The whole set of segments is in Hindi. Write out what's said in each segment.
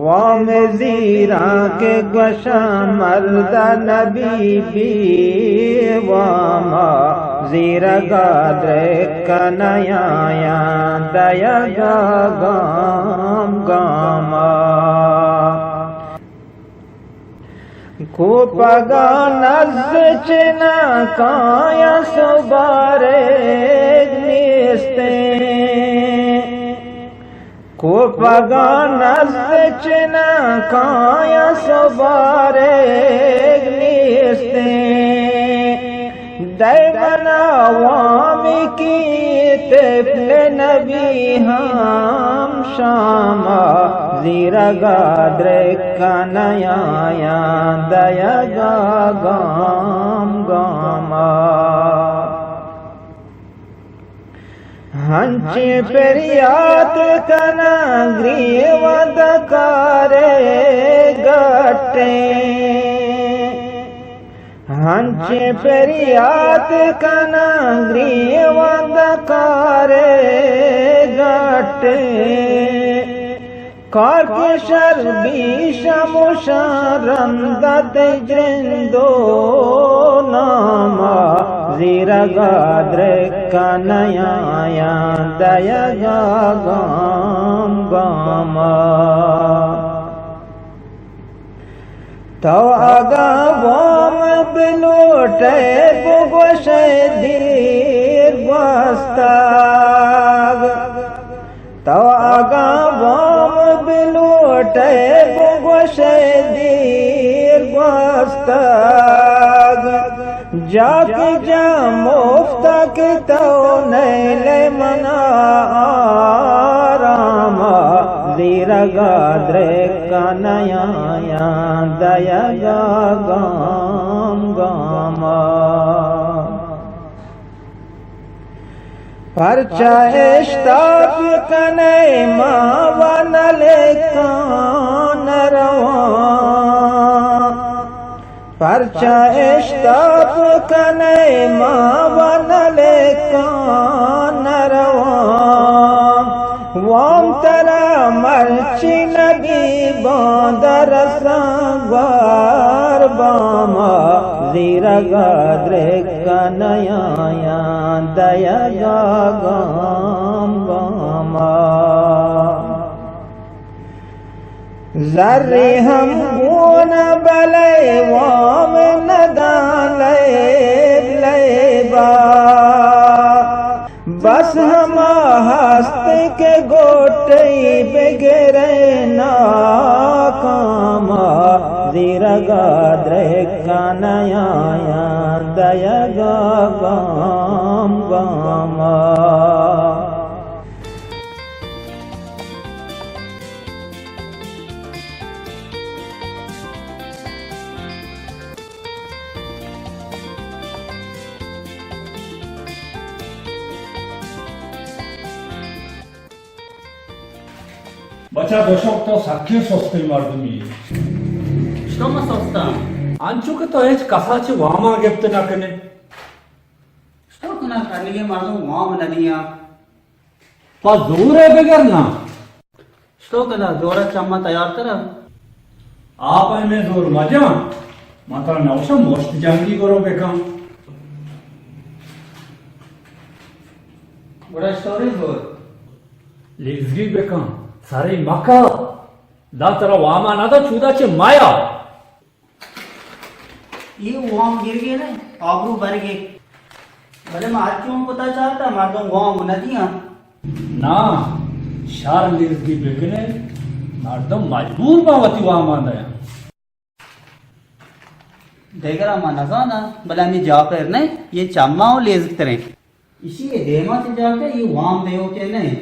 वाम ज़ीरा के गशा मर्द नबी भी वामा ज़ीरा गाद्रे कनयाया दया गाम गामा खूपगा नज़्चना काया सुबारे निस्ते खूपगा नज़्चना काया सुबारे निस्ते दैवना वामी की तिफ्ल नबी हम शामा ज़ीरा गाद्रे कनयाया दया गाम गामा हंचे पेरियात कना ग्रीवद कारे गट्टे हंचे पेरियात कना ग्रीवद कारे गट्टे कारकेशर बीशमुशारंदत जिंदो नामा ज़ीरा गाद्रे कनयाया दया गाम गामा तो आगा वाम बिलोटे बुगोशे दीर वास्ताग तो आगा वाम बिलोटे बुगोशे दीर वास्ताग जाके जा मुफ्तक तो नैले मना आरामा ज़ीरा गाद्रे कनयाया दया गाम गामा परचा इश्ताक कने मावनले कान रवा परचा इश्ताक कने मावनले कान रवा वाम तरा मर्ची नबी बांदर संगवार बामा ज़ीरा गाद्रे कनयाया दया गाम गामा ज़र्रे हम गुन बले वाम नदाले लेबा बस हम हस्त के गोटे बगैरे नाकामा ज़ीरा गाद्रे कनयाया दया गाम गामा बच्चा दशक तो साखे सोस्ते मार्दमी Что соста? अंचुके तो एच कसाचे वामा गेप्ते ना कने Что кана करने मारदो वहां नदियां पा जोर है बेगर ना Что कना जोरा चम्मा तैयार कर आप में जोर मजा माता नौशा मस्त जंगी करो बेकम बड़ा स्टोरी जोर लिग्जी बेकम सारे मका दा तेरा वामा ना तो छुदाचे माया ये वहां गिर गए ना आबरू भर गए भले मैं आज क्यों पता चाहता मारदो वहां नदियां ना शार लिग्जी बेकने मारदम मजबूर बावती वामा दया देख रहा माना जाना भला मैं जा पर नहीं ये चम्मा और ले सकते रहे इसी देमा से जाके ये वाम देव के नहीं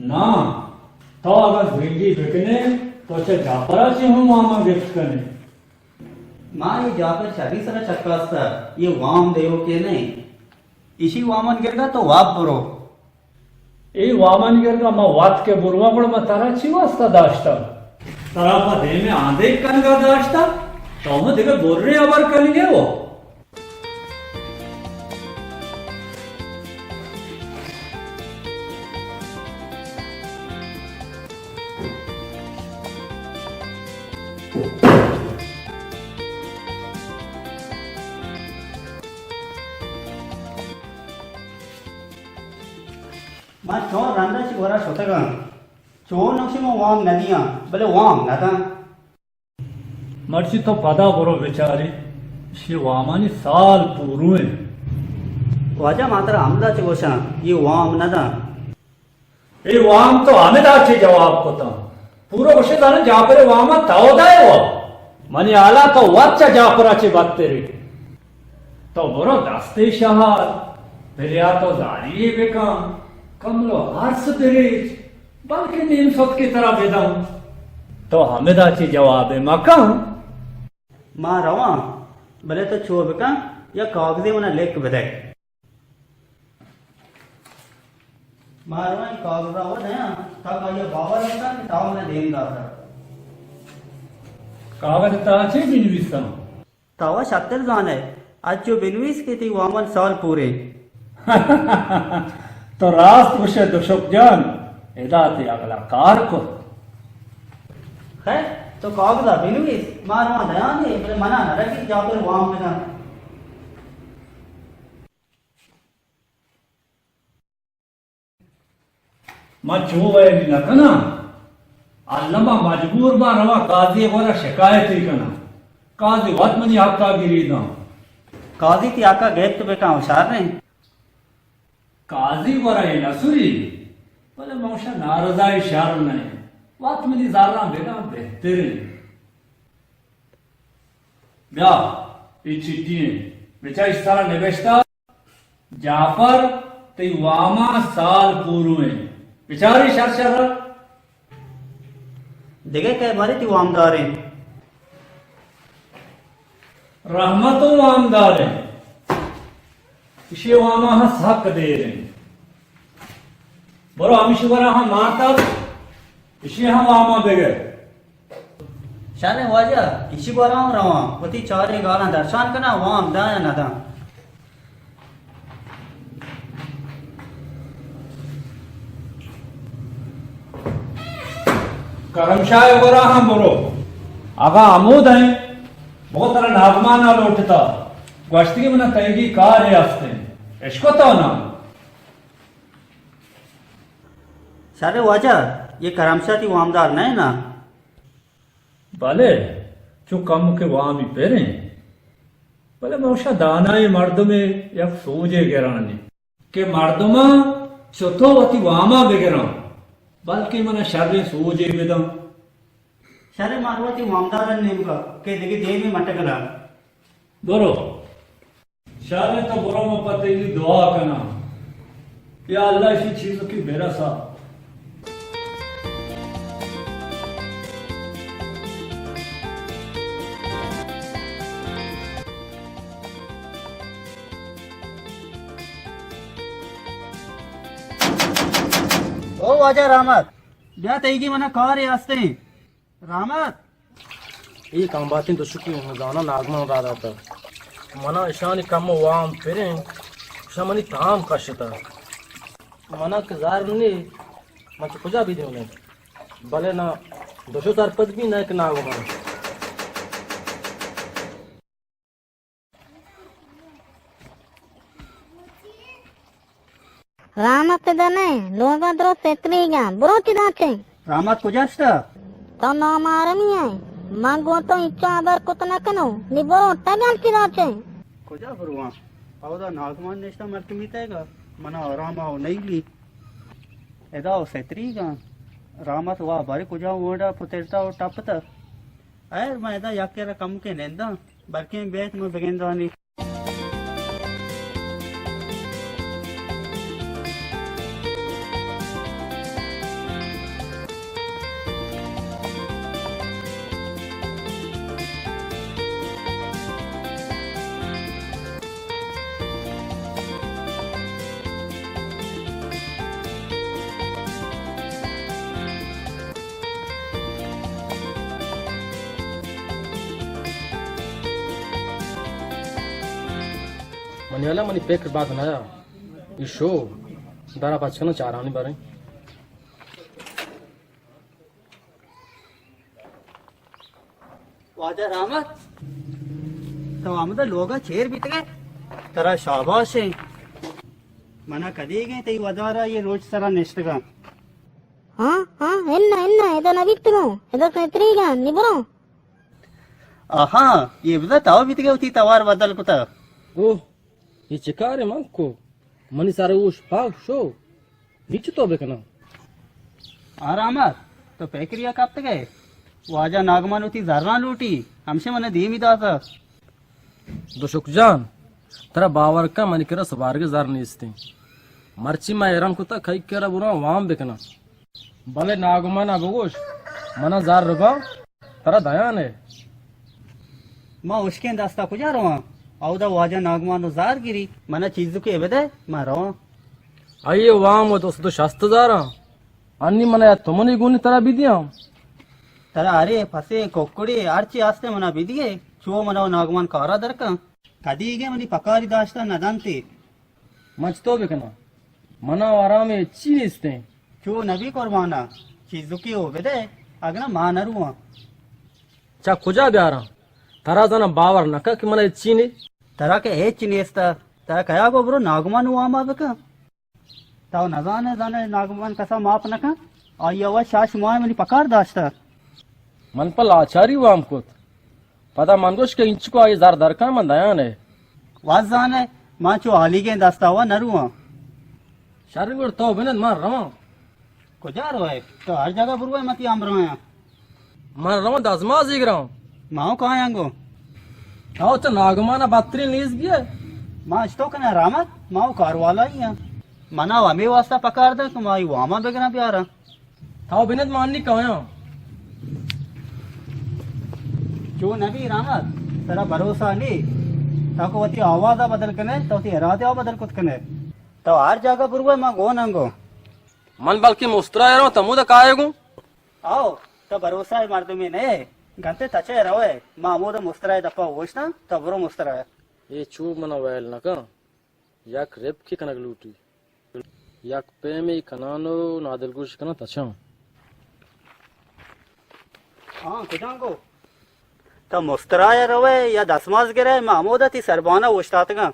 ना तो अगर भिंडी बिकने तो चे जाफराची हूँ मामा गिफ्ट करने माँ ये जाकर शादी सरा चक्कास्ता ये वाम देव के नहीं इसी वामन गिरगा तो वाप बरो ए वामन गिरगा मा वात के बुरवा बड़ मा तारा ची वास्ता दाश्ता तारा पा दे में आंधे कनगा दाश्ता तो हम देखे बोर्रे अबर करेंगे वो माँ चो रांदा ची गोरा शोतगा चो नक्षी में वाम नदियाँ भले वाम नदा मर्ची तो पदा बरो बेचारी शे वामानी साल पूरुए वाजा मात्र आमदा ची गोशा ये वाम नदा ए वाम तो हमें दाचे जवाब कोता पूरा वर्ष दाने जापरे वामा तावदाय वो मनी आला तो वाच्चा जापराचे बात तेरे तो बरो दास्ते शहार फिर तो जारी बेका कमलो आर्स तेरे बल्कि नीम सत की तरह बेदा तो हमें दाचे जवाब है मका माँ रवा भले तो चो बेका या कागजे मना लेख बदाय माँ रवा ये कागजा हो नया ताका ये बाबा लेता कि ताव ने देम दाता कागज ताचे बिनविस्ता तावा शक्तर जान है आज जो बिनवीस के थी वामन साल पूरे तो रास्त विषय दशक जान एदाते अगला कार को है तो कागजा बिनवीस माँ रवा नया नहीं भले मना न रखी जाकर वाम बिना मां जो वह न कना अल्लमा मजबूर बा रवा काजी वरा शिकायत ही कना काजी वत मनी हक्का गिरी दा काजी थी आका गैप तो बेका होशियार नहीं काजी वरा ये नसुरी भले मौशा नारजाई शार नहीं वत मनी जारा बेना बेहतरीन या ये चिट्ठी बेचा इस तरह निवेशता जाफर ते वामा साल पूर्व बिचारी शर देखे कह मारी थी वामदार है रहमतों आमदार है इसे वामा हक दे रहे बरो अमिशवरा हम माता इसे हम वामा बेगर शाने वाजा इसी को रहा रवा पति चारे गाना दर्शन करना वाम दाया ना था करमशाह वरा हम बोलो आगा आमोद है बहुत तरह नागमाना लौटता गश्ती मना तैगी कार है हस्ते इसको तो ना शाने वाजा ये करमशा थी वामदार नहीं ना भले जो कम के वहां भी पेरे भले मौशा दाना ये मर्द में या सोजे गिरानी के मर्दमा चौथो वती वामा बेगिरा बल्कि मना शर्रे सोजे बेदम शाने मारवाती वामदार नेमका के देखे दे में मटकला बरो शर्रे तो बरो में पते की दुआ करना या अल्लाह इसी चीजों की बेरा सा ओ वाजा रामत ब्या तैगी मना कार है आस्ते रामत ये काम बातें तो शुक्र जाना नागमा दादा था मना ईशानी कम वाम फिरे शमनी ताम कशता मना के जार ने मच पूजा भी देने भले ना 200 पद भी ना के नागमा ರಾಮತ್ ಇದ್ದಾನೆ ಲೋಗಾದ್ರು ತೆತ್ರೀಗ ಬರೋತಿದಾಚೆ रामत कुजास्ट तो ना मारनी है मांगो तो इच्छा अबर कुत न कनो नि बरो तगल तिदाचे कुजा बरुआ औदा नागमान नेस्ता मरती मीतेगा मना रामा हो नहीं ली एदा हो सेत्रीगा रामत वा बारी कुजा ओडा पुतेरता ओ टपता अयर मैं एदा याकेरा कम के नेंदा बरके बेत में बगेंदानी मनियाला मनी पेक बात नया इशो दारा बचकन चारानी बारे वाजा रामत तो आमदा लोगा चेर बीत गए तरा शाबाश है मना कदीगे तई वदारा ये रोज सरा नेस्टगा ಇದನ್ನ ಬಿಟ್ಟು ಇದಕ್ಕೆ ಎತ್ರೀಗ ನಿಬ್ರು आहा ये बदा ताव बीत गए उती तवार बदल कुता ओ ये चिकारे मंको मनी सारे उस पाग शो नीचे तो बेकना आरामत तो पैक्रिया कब तक गए वाजा नागमान उती जर्रा लूटी हमसे मने धीमी दाता दो शुकजान तेरा बावर का मन करा सवार के जार नहीं इसते मर्ची मा एरम कुता खई करा बुरा वाम बेकना भले नागमान अबगोश मना जार रुबा तेरा दयान है मां उसके दास्ता कुजा रवा औदा वाजा नागमान जार गिरी मना चीज के बदे मा रवा आइए वाम वो तो शास्त्र जारा अन्नी मना या तुमने गुनी तेरा भी दिया तरा अरे फसे कोक्कुड़ी आर्ची आस्ते मना बिदिए चो मना नागमान कारा दरका कदीगे मनी पकारी दास्ता नदंती मच तो बेकना मना आराम में चीन इसते चो नबी कुर्बाना चीजुकी हो बेदे अगना मा नरुआ चा खुजा ब्यारा तारा जना बावर नका कि मना चीनी तरा के ए चिनेस्ता तरा कया गो ब्रो नागमान हुआ मा बका ताव नजाने जाने नागमान कसा माप नका आयवा शाश मोय मनी पकार दास्ता मन पर आचारी वाम कोत पता मनगोश के इंच को आई जार दरका मन दयान है वाज जाने मा चो आली के दास्ता हुआ नरुआ शारीर को तो बिना मार रवा कुजा रोए तो हर जगह बुरवे मती आमरोया मार रवा दजमा जीग रहा माओ कहाँ आंगो आओ तो नागमाना बात्री नीस गया माँ तो कना रामत माओ कारवाला ही है मना हमें वास्ता पकार दे तुम आई वामा बेगना प्यारा थाओ बिना माननी कहो जो नबी रामत तेरा भरोसा नहीं ताको वती आवाजा बदल कने तो ती इरादे बदल कुछ कने तो हर जगह बुरवे माँ गो नंगो मन बल्कि मुस्कुराए रहो तमु द काएगु आओ तो भरोसा है मर्द में ने घंटे तचे रहो है माँ मोद मुस्तराए दपा होशना तो बुरो मुस्तराए ये चूब मना वैल नका याक रेप की कनक लूटी याक पे में कनानो नादल गुश कना तछा हाँ कुजांगो तो मुस्तराए रहो या दसमाज गिरे मामोदा ती सरबाना होशतातगा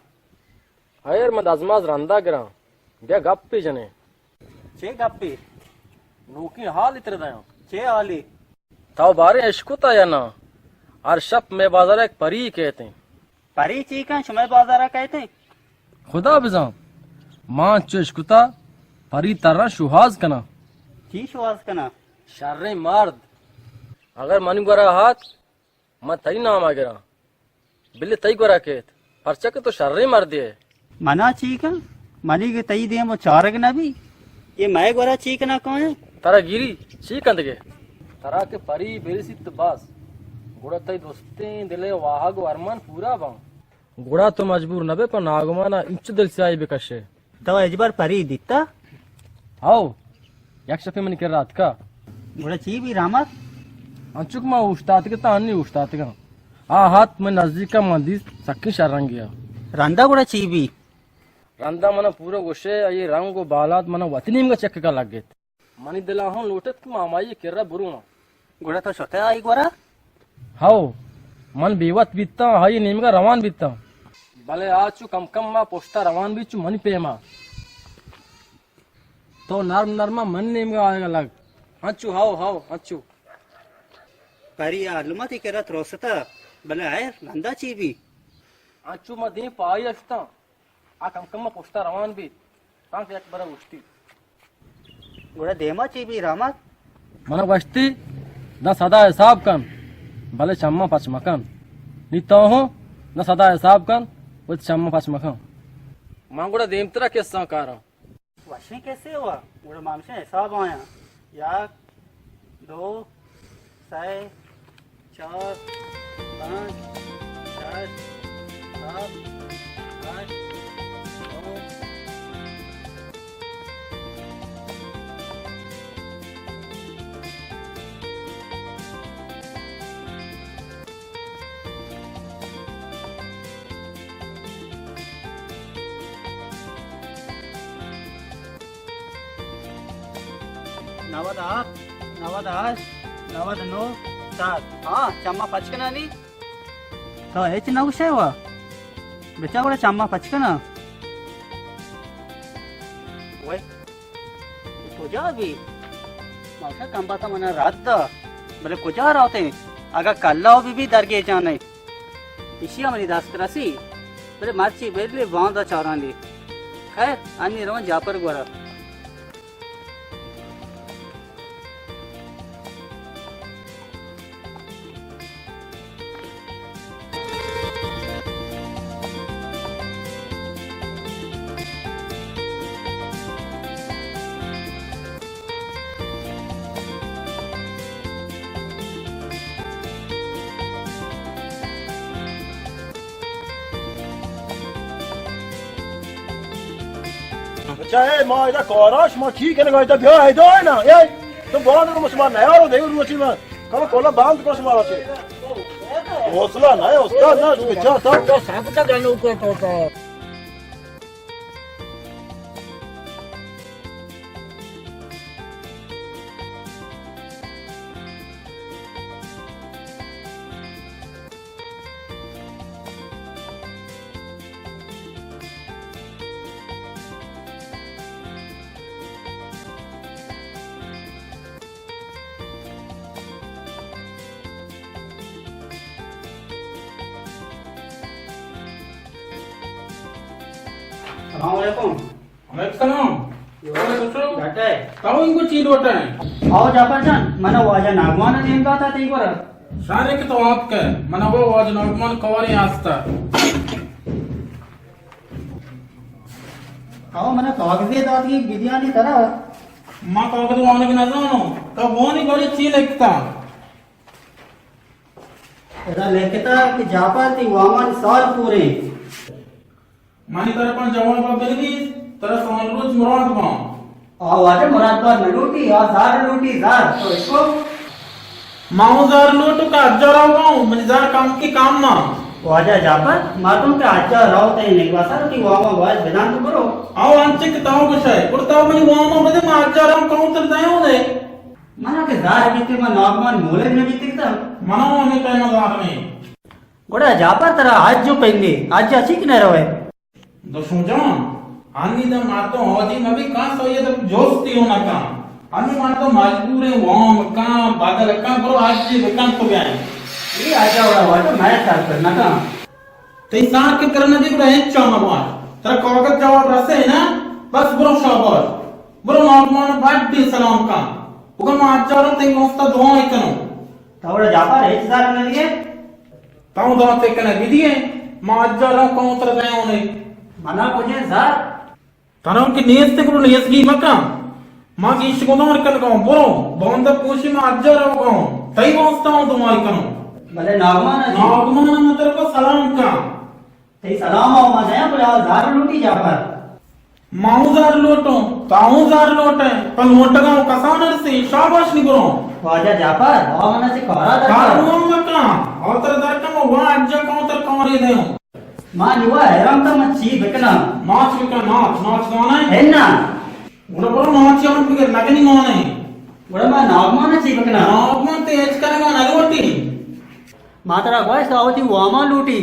हयर मद अजमाज रंदा गिरा बे गप्पी जने चे गप्पी नूकी हाल इतरे दया चे आली ताओ बारे अशकुता या ना और शप में बाजार एक परी कहते हैं परी चीका शुमे बाजारा कहते खुदा बिजा मां चुशकुता परी तरह शुहाज कना की शुआस कना शर्रे मर्द अगर मन गोरा हाथ मैं तई नाम आ गिरा बिल्ले तई गोरा कहत परचा के तो शर्रे मर्द है मना चीका मनी के तई दे वो चारग ना भी ये मैं गोरा चीकना कौन है तारा गिरी चीकंद के तारा के परी बेरिसित बास गुड़ा तई दोस्ते दिले वाहग वरमान पूरा बा गुड़ा तो मजबूर नबे पर नागमाना इंच दिल से आई बेकशे तो अजबर परी दिता आओ एक शफे मन कर रात का गुड़ा ची भी रामत अंचुक मा उस्ताद के तानी उस्ताद का आ हाथ में नजदीक का मंदिर सक्की शरण गया रंदा गुड़ा ची भी रंदा मना पूरा गोशे ये रंग को बालात मना वतनीम का चक्क का लग गए मनी दिला हूं लोटत की मामाई केरा बुरुना गुड़ा तो छोटे आई गोरा हाओ मन बेवत बीतता हाई नीम का रवान बीतता भले आचू कम कम मा पोस्ता रवान बीचू मन पेमा तो नर्म नरमा मन नीम का आएगा लग अंचू हाओ हाओ अंचू परी आलमा थी केरा त्रोसता भले आए रंदा ची भी अंचू मा दी पाई अष्टा आ कम कम मा पोस्ता रवान बीत सांग एक बरा उष्टी गुड़ा देमा ची भी रामत मन वस्ती न सदा हिसाब कन भले चम्मा पचमकन नी तो हो न सदा हिसाब कन वो चम्मा पचमकन मांगुड़ा देमतरा के संकार वशी कैसे हुआ गुड़ा माम से हिसाब आया या 2 6 4 5 6 7 8 9 हाँ नवद आठ, नवद आठ, नवद नौ, 7. चम्मा पचकना नी तो हेच नऊ शेवा बेचा गोडा चम्मा पचकना वय तुझ्या बी मावशा कंबाता मना रात बले कुजा रावते अगर कल्लाव भी दरगे जाने इसी हमारी दास्तरासी बले मार्ची बेले वांदा चारांदी खैर अन्य रोन जापर गोरा चाहे माँ इधर कोराश माँ ठीक है ना इधर भ्या है दो है ना ये तुम बांध को मुसलमान नहीं और देखो रुचि में कब कोला बांध को मुसलमान आते हौसला नहीं उसका ना बेचा तो सब तक गनु को तो घटे ताऊ इनको चील होता है आओ जापर जान मना वाजा नागवान नेम का था तीन बार सारे के तो आपके मना वो आज नॉर्मल कवारी आस्ता आओ मना कागजे दात की बिरयानी तरह मां कागज वाने के ना जानो तो वो नहीं गोली चील एकता एदा लेखता कि जापर ती वामान साल पूरे मानी तरह पण जवाब बेलगी तरह सोन रोज मुराद बा आओ आजे मुराद पर लूटी और जार लूटी जार तो इसको माउजार लोटो का जरा गाऊं मजार काम की काम ना वाजा जापर मातुम के आजा राव ते निवासा की वामा वाज वेदांत करो आओ अंचे के ताऊ को शाय कुर्ता मनी वामा बदे मा आजा राम काउं तर दायो ने मना के जार बीते में नॉर्मल मोले में बीते था मना में कहना जार ने गोड़ा जापर तरह आज जो पेंगे आज अच्छी कि नहीं रहे दसो जान आनी द मारतो होदी मबी का सोये तो जोस्ती होना का आनी मारतो मजबूर है वाम का बादल का बरो आज जी विकान को गया ये आजा वाला वाटो मैं साल करना का ते सार के करना दी बड़ा है चामा बात तेरा कागज जवाब रसे है ना बस बरो शाबाश बरो नॉर्मल बात दी सलाम का उगम आज जा रहा ते गोस्ता दो इकनो तवड़ा जापर है हजार में लिए ताऊ दो ते कने विदिए मा आज जा रहा कौन तर गया होने मना कुछ जार तारा उनकी नियत से करो नियत की मका मां की इश्क को नर कर गाऊं बोलो बंद पूछी में आज जा रहा गाऊं तई वास्ता हूं तुम्हारी करो भले नागमान है नागमन ने तेरे को सलाम का ते सलाम आओ मजा बोले और जार लूटी जापर माऊजार लोटो ताऊजार लोटे पर लोट गाऊं कसानर से शाबाश नि करो वाजा जापर और मना से करा था कारणों मका और तेरे दर का वो आज जा कौन तर कौरी दे मां निवा हैरान तो मच्छी बिकना नाच का नाच गाना है ना उड़ा बरो नाच यान फिर लगनी गाना है गोड़ा मां नागमान है बिकना नागमन तेज करेगा नगोटी मातरा वॉइस आवती वामा लूटी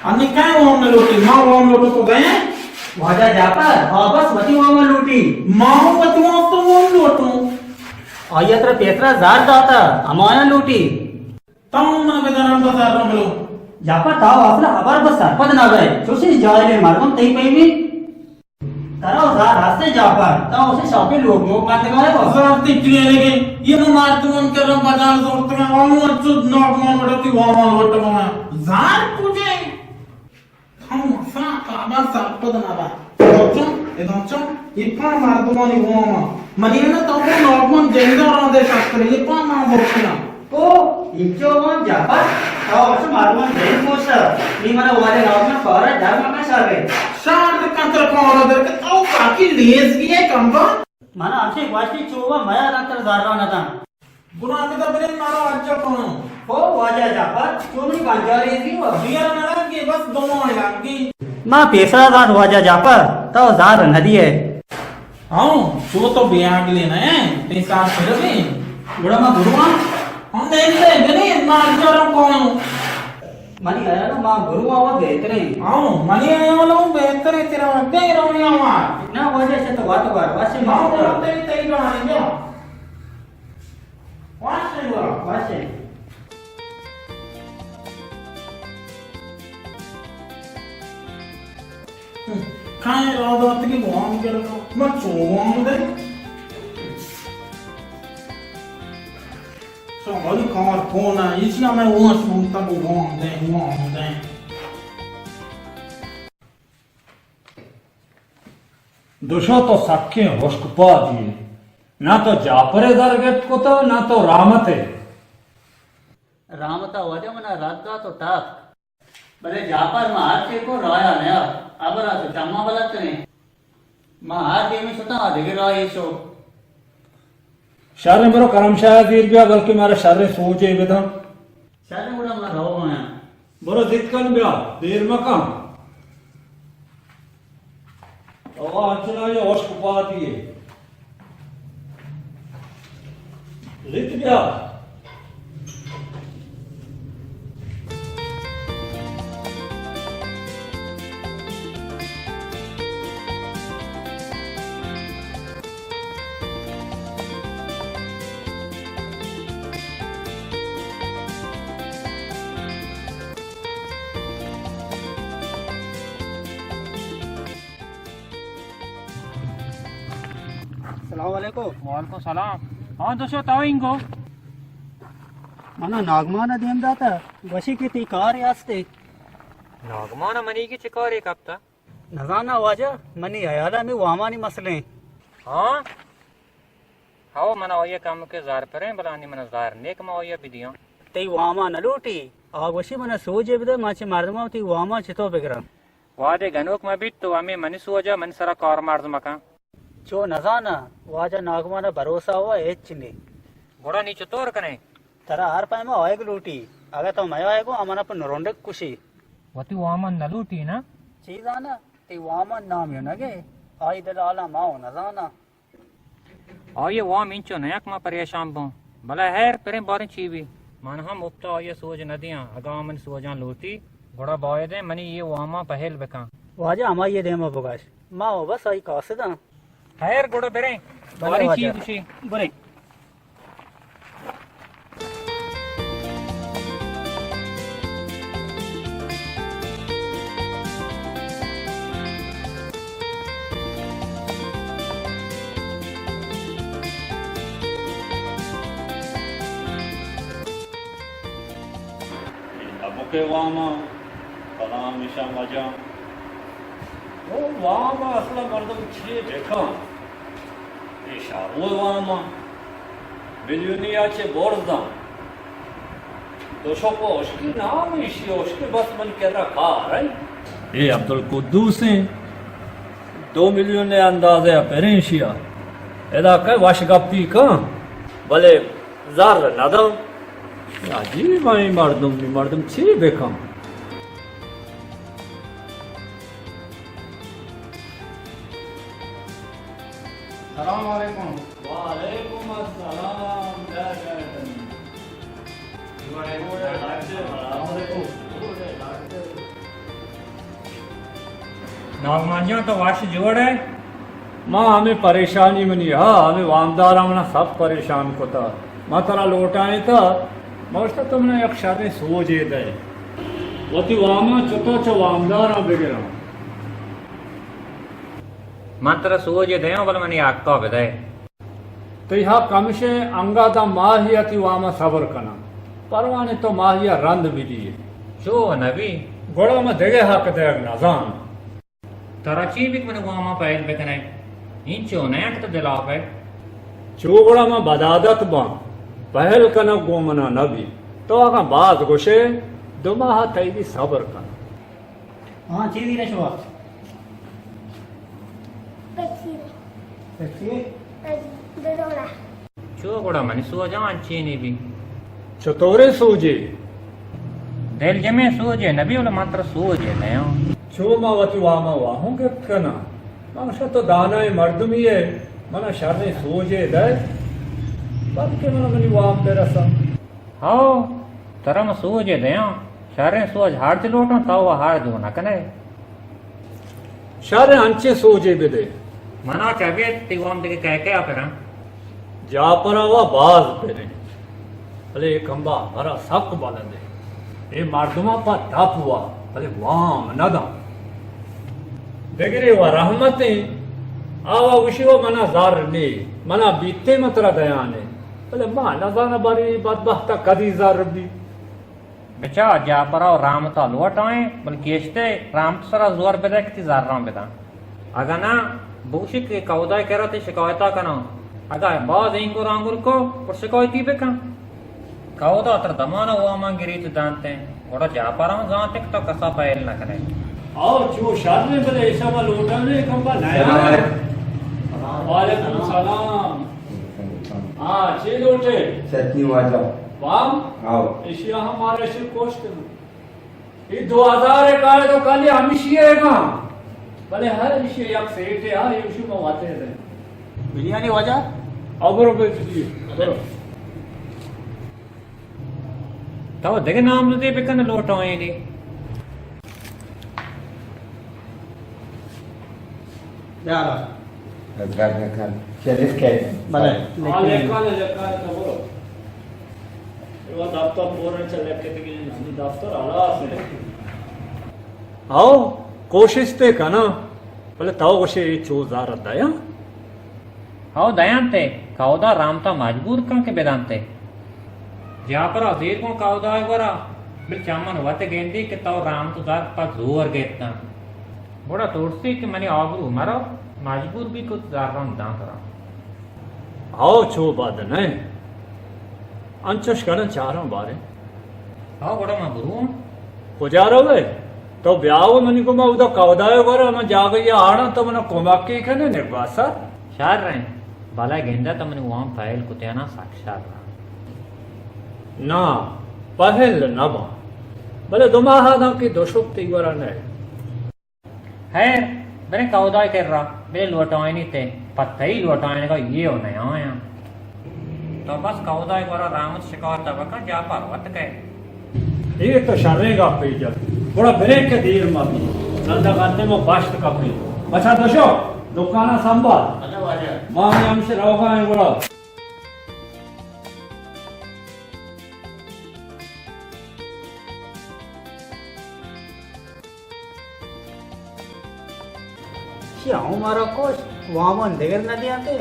अन्य काय वाम न लोटी मां वाम लोटो तो गए वाजा जापर और बस वती वामा लूटी मां बतवा तो वाम लोटो और ये तेरा पेतरा जार दाता अमाया लूटी ताऊ मन बेदाराम बाजार न मिलो जापर ताव आपला अबर बस सरपद ना गए चोसी जायले मारगम तई पई भी तराव जार रास्ते जापर ताव उसे शॉपे लोग मो कांते गए बस बाजार टिकली लेके ये न मार तुम के रम बाजार जोरते में वाम अच्छु नागमन बड़ती वाम लोटो में जार पूजे हम सा का सरपद ना बा दोचो ए दोचो इपा मार तुमानी वाम मरियना तो नागमन जेंदा रादे शास्त्र इपा मार बोलना ओ इंचो वन जापर ताव उसे मारगम देन पोसा नी मना वाले नागमन पारा धर्म में सागे शांत कंत्र कोण दर के ताऊ काकी लेस भी है कंबा मना आमचे वास्ती चोवा मया नंतर जारवा नता गुना में तो बने मारो अच्छा कोण ओ वाजा जापर चोमनी कांजारी थी वो बियर न लगे बस दोनों लगी मां पेसरा दान वाजा जापर ताव जार नदी है हाँ जो तो ब्याग लेना है पैसा फिर भी बड़ा मैं गुरुआ हम देख ले गने मार जोर कौन मनी आया ना मां गुरु आवा बेहतर है हाँ मनी आया वाला हूँ बेहतर है तेरा मध्य रोने आवा ना वजह से तो बात बार वासे हाँ मां वो तेरी तेरी कहानी जो वासे हुआ वासे खाए रात की बुआम कर लो मैं चोवाम दे सो बड़ी कार कौन है इसलिए मैं वो सुनता बुआम दे दुशो तो सख्य होशकुपा दिए ना तो जापरे दरगत को तो ना तो रामते रामता वजह मना रात तो टाक बरे जापर में हाथ के को राया नया अबरा तो चम्मा बलत ने मां हाथ के में सुता देगे राय सो शर्र मेरो करमशाह दीर बिया बल्कि मारे शर्र सोचे बेदम शादी उड़ा मैं रहो मैं बरो दिक्कन बिया देर मकाम और अंचना ये होशकुपा दिए रित बिया अस्सलाम वालेकुम वालेकुम सलाम हाँ दोस्तों ताओ इनको मना नागमान देम दाता वशी की ती कार यास्ते नागमान मनी की चिकार एक हफ्ता नजाना वाजा मनी आयाला में वामानी मसले हाँ हाँ मना ये काम के जार पर हैं बलानी मना जार नेक मा ये बिदियों ते वामा न लूटी आ वशी मना सोजे बिदे माचे मारदमा ती वामा चितो बिगरा वादे गनोक में बिट तो हमें मनी सोजा मन सरा कार मार मका जो नजाना वाजा नागमाना भरोसा हुआ एचने घोड़ा नीचे तोड़ कने तरा हर पाए में आएग लूटी अगर तो मैं आएगो अमना पर नरोंडक खुशी वती वामन न लूटी ना चीज आना ते वामन नाम यो नगे आई दलाला माओ नजाना आ ये वाम इंचो नयक मा परेशान बो भला हैर परे बारे चीवी मन हम उपता ये सोज नदियां अगा मन सोजा लूटी घोड़ा बॉय दे मनी ये वामा पहल बेका वाजा हमा ये देमा बगाश माओ बस आई कासदा हैर घोड़ा बेरे बारी चीज खुशी बरे के वामा कलाम निशा मजा वो वामा असला मर्दम छे देखा ये शारो वामा बिलियनिया छे बोर्दा दोशो को उसकी नाम इसी उसके बस मन के रखा है ये अब्दुल कुद्दूस हैं 2 मिलियन ने अंदाजे पेरेंशिया एदा के वाशगप्ती का भले जार नदम जी भाई मर्दम छी बेकम सलाम वालेकुम वालेकुम अस्सलाम नागमांजियों तो वाश जोड़ है माँ हमें परेशानी में नहीं हाँ हमें वामदार हमने सब परेशान को था माँ तरा लौटाए था मौसम तुमने एक शर्रे सोचे दे वो ती वामा चुतो चो वामदार बिगड़ा मात्र सोजे दयो बल मनी आक्का बदाय तो यहाँ कम से अंगा दा माहिया ती वामा सबर कना परवाने तो माहिया रंद भी दिए जो नबी गोड़ा में देगे हक देग नजान तराची भी मन वामा पहल बेकने इंचो नया तो दिलाप है चोगड़ा में बदादत बा पहल कना गोमना नबी तो आगा बात गोशे दुमाहा तैदी सबर कना हाँ चीज रे शवा जो गोड़ा मन सोजा चीनी भी चतोरे सोजे दिल जमे सोजे नबी वाला मात्र सोजे नयो चो मावती वामा वाहूं के कना मांशा तो दाना मर्दमी है मना शाने सोजे दे बल्कि मना मनी वाम पे रसा हाँ तरम सूझे दया शारे सूझ हार च लोटो ताव हार जो न कने शारे अंचे सोजे बेदे मना चाहे तिवाम देके कह के आपरा जा परा वा बाज पेरे भले कंबा हरा सक बालंदे ए मर्दमा पा ताप हुआ भले वाम नदा बेगरे वा रहमते आवा उशिवा मना जार ने मना बीते मतरा दयाने भले मां नजाना बारी बदबख्ता कदी जार रब्बी बेचा जापरा और राम ता लोट आए बन केस्ते राम तो सरा जोर बेदा किती जार राम बेदा अगा ना बुशिक के कौदा करते शिकायता कना अगा बाज इंगुर अंगुर को पर शिकायती पे का कौदा तर दमाना हुआ मांगिरी तो जानते हैं और जापरा जानते तो कसा पहल ना करे और जो शादी में भले ऐसा वाला लोटाने कंबा नया वालेकुम सलाम हाँ चे लोटे सत्य वाजा वाम आओ एशिया हमारे से कोस्ट ये 2000 काले तो काले हमेशा है भले हर विषय एक सेठ है ये विषय में आते हैं बिरयानी वजह अबरो पे जी अबरो तो देखे नाम दे पे कने लोट आए ने यार Gagakan. Jadi kayak. भले हाँ लेका तो बोलो ये वो दफ्तर बोलने चले के तो कि दफ्तर आला से आओ कोशिश ते कना भले ताऊ कोशे चोजार दया हाँ दयांते कौदा राम ता मजबूर कं के बेदांते जापर अजीर को कौदा है वरा बिल चामन वते गेंदी के तो राम तो जार पा जोर गेतना बड़ा तोड़सी के मने आबरू मारो मजबूर भी कुछ जार राम दां करा आओ छो बाद नहीं अंचश करन चारों बारे हाँ बड़ा मजबूर पुजारो वे तो ब्याह मनी को मैं उदा कौदाए वर मैं जाग ये आना तो मने कोमाके कने निर्वासा शार रहे बाला गेंदा तो मने वहां फाइल कुत्याना साक्षात ना पहल नबा भले दुमाहा ना की दोशुक तीवरा ने है मैंने कौदा कर रहा मेरे लौटाए नहीं थे पत्ता ही लौटाने का ये हो नहीं आया तो बस कौदा एक बार रामत शिकायत तब का जा पर वत के ये तो शरेगा पे जब थोड़ा ब्रेक के देर में नंदा गाते में बाश्त का पे अच्छा दोशो दुकाना संभाल अच्छा वजह मां में हमसे रहोगा है बोला श्याम मारा कोश वामन देगर नदियां ते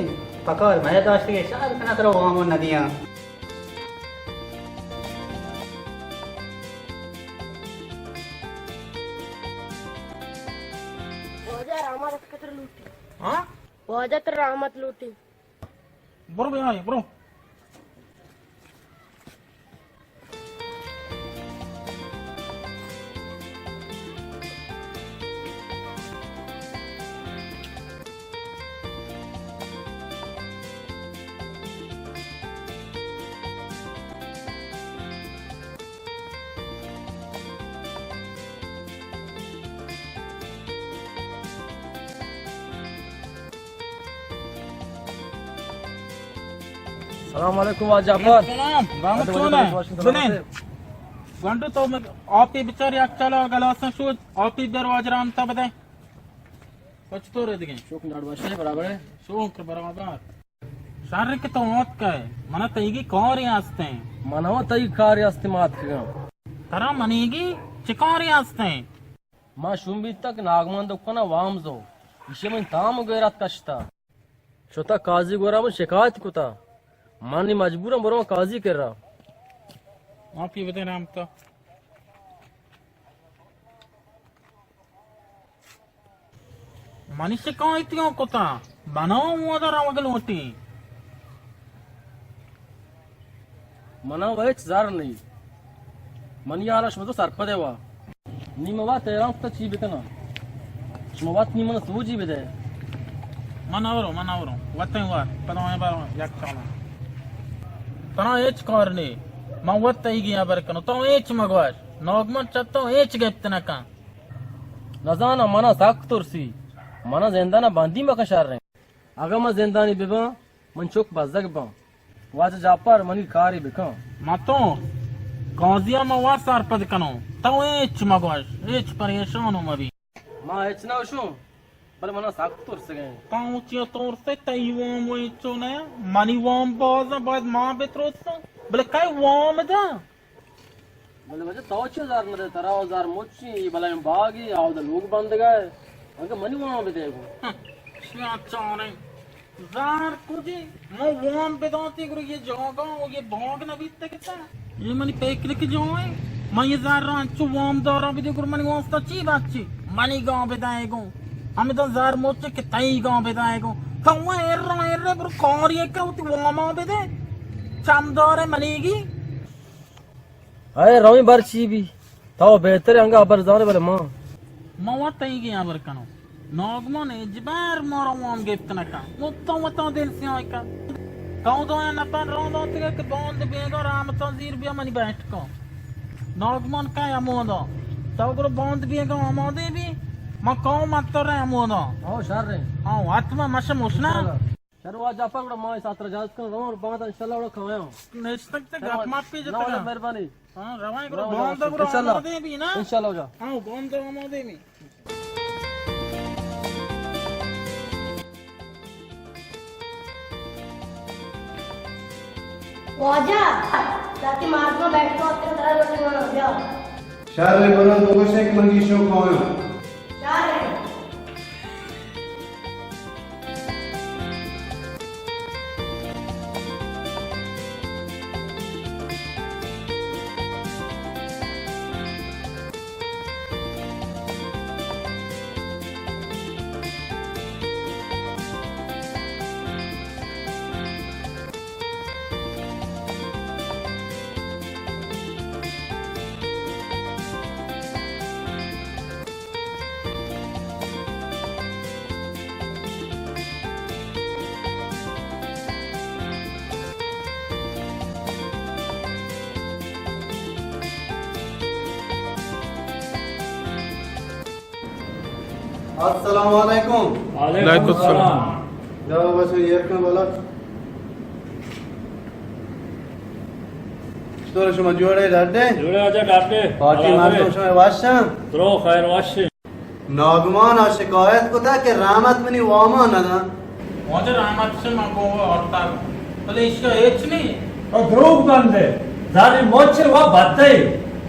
पकार मैं दाश्त के चार कना करो वामन नदियां हाँ? वजह रहमत लूटी बरो बे आई बरो सलाम वालेकुम आज जाफर सलाम रामत चोन है सुने गंडू तो मैं आप ही बिचारी आग चलो गलास में शूट आप ही दरवाज राम ता बताए कुछ तो रह दिखे शोक नडवाशे बराबर है शोक बराबर शारीर के तो मौत का है मना तईगी कौन रे आस्ते हैं मनवा तई कार्य इस्तेमाल किया तरा मनेगी चिकौरी आस्ते हैं मा शुंबी तक नागमान दुखना वाम जो इसे में ताम गैरत कष्टा छोटा काजी गोरा में शिकायत कुता मानी मजबूर बरो काजी कर रहा आप ही बताए राम तो मनुष्य कौन इतने कोता बनाओ मुआ राम अगल होती मना वह जार नहीं मन यार तो सर्पदेवा निमवा तेरा तो ची बितना शुमवात निमन सूजी बिदे मनावरो वत्ते हुआ पता बार याक चाला तना एच करने मैं वत्ते ही गया बरकनो तो एच मगवार नौगमन चत्तो एच गेप्तना का नजाना मना साक तुरसी मना जिंदा ना बांधी मका शार रहे अगर मैं जिंदा नहीं बिबा मन चुक बजक बा वाज जापर मनी कारी बिका मतो गाजिया में वा सार पद कनो तो एच मगवाश एच परेशान हो मभी मां इतना उशो पर मना साख तोर सके काउचियो तोर से तई वोम वो इचो ने मनी वोम बाज बाद मां बेत्रोस बोले काय वोम दा बोले वजह तो 4000 न तरा 1000 मोची भला बागी आव द लोग बंद गए अगर मनी वहां पे देखो क्या चाने जार कुजी मैं वोम पे दोती गुरु ये जोगा ये भोग न बीतते किता ये मनी पेक लिख जो है मैं ये जार रांचू वोम दौरा भी गुरु मनी वोम तो ची बात ची मनी गांव पे दाएगो हमें तो जार मोचे के तई गांव पे दाएगो कौवा एर्रे गुरु कौर ये का उती वोम पे दे चमदौरे मनीगी अरे रवि बरची भी तो बेहतर अंगा अबर जाने बोले मां मवा तई गया बर कनो नॉगमो ने जबार मोरो वोम गिफ्ट न का मुत्तो दिल से आय का कौन तो न पर रो दो ते के बंद बेगो राम तंजीर भी मनी बैठ को नॉगमन का अमोदो तो गुरु बंद बेगो अमोदे भी म कौ मत तो रे अमोदो ओ शार रे हां आत्मा मशम उसना शरुआ जाफर बड़ा मां साथ रजाज कर रो और बाद इंशाल्लाह बड़ा खवायो नेस्तक ते गप माप पे जता ना मेहरबानी हां रवाई गुरु बंद गुरु अमोदे भी ना इंशाल्लाह जा हां बंद अमोदे भी वाजा जाती मार्ग में बैठ को अपने तरह रोटी बना जाओ शाले बनो तो गोशे की मंगी शो खाओ चार है अस्सलाम वालेकुम वालेकुम सलाम जाओ बस ये क्या बोला तो शो जोड़े डाटे जुड़े आजा डाटे पार्टी मारतो शो वाशा द्रो खैर वाशे नागमान आ शिकायत को था कि रामत मनी वामा ना ना वाजा रामत से मको औरता बोले इसका एच नहीं और द्रोग बंदे जारी मोचे वा बत्ते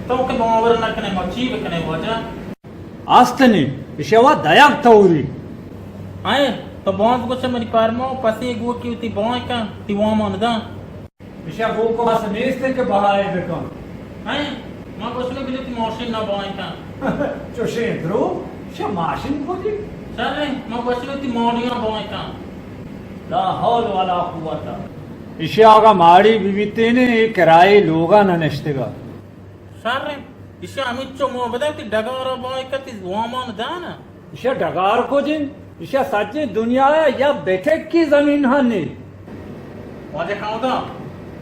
तो के बावर न कने मची बकने वाजा आस्तनी इशवा दयाक तौरी आए तो बहुत कुछ मरी पारमो पसी गो की उती बॉय का ती वो मन दा इशा वो को बस नेस्ते के बहाए बेकन आए मां कुछ ने बिले ती मशीन ना बॉय का चोशे द्रो शे माशिन खोजी चले मां कुछ ने ती मोडिया बॉय का ला हौल वाला कुवता इशा का माड़ी बिबिते ने किराए लोगा न नष्टेगा सारे इसे अमित चो मो बदा ती डगारा बॉय का ती वो मन दा ना इशा डगार को जिन इशा सच्चे दुनिया या बैठे की जमीन हने वाजे खाओ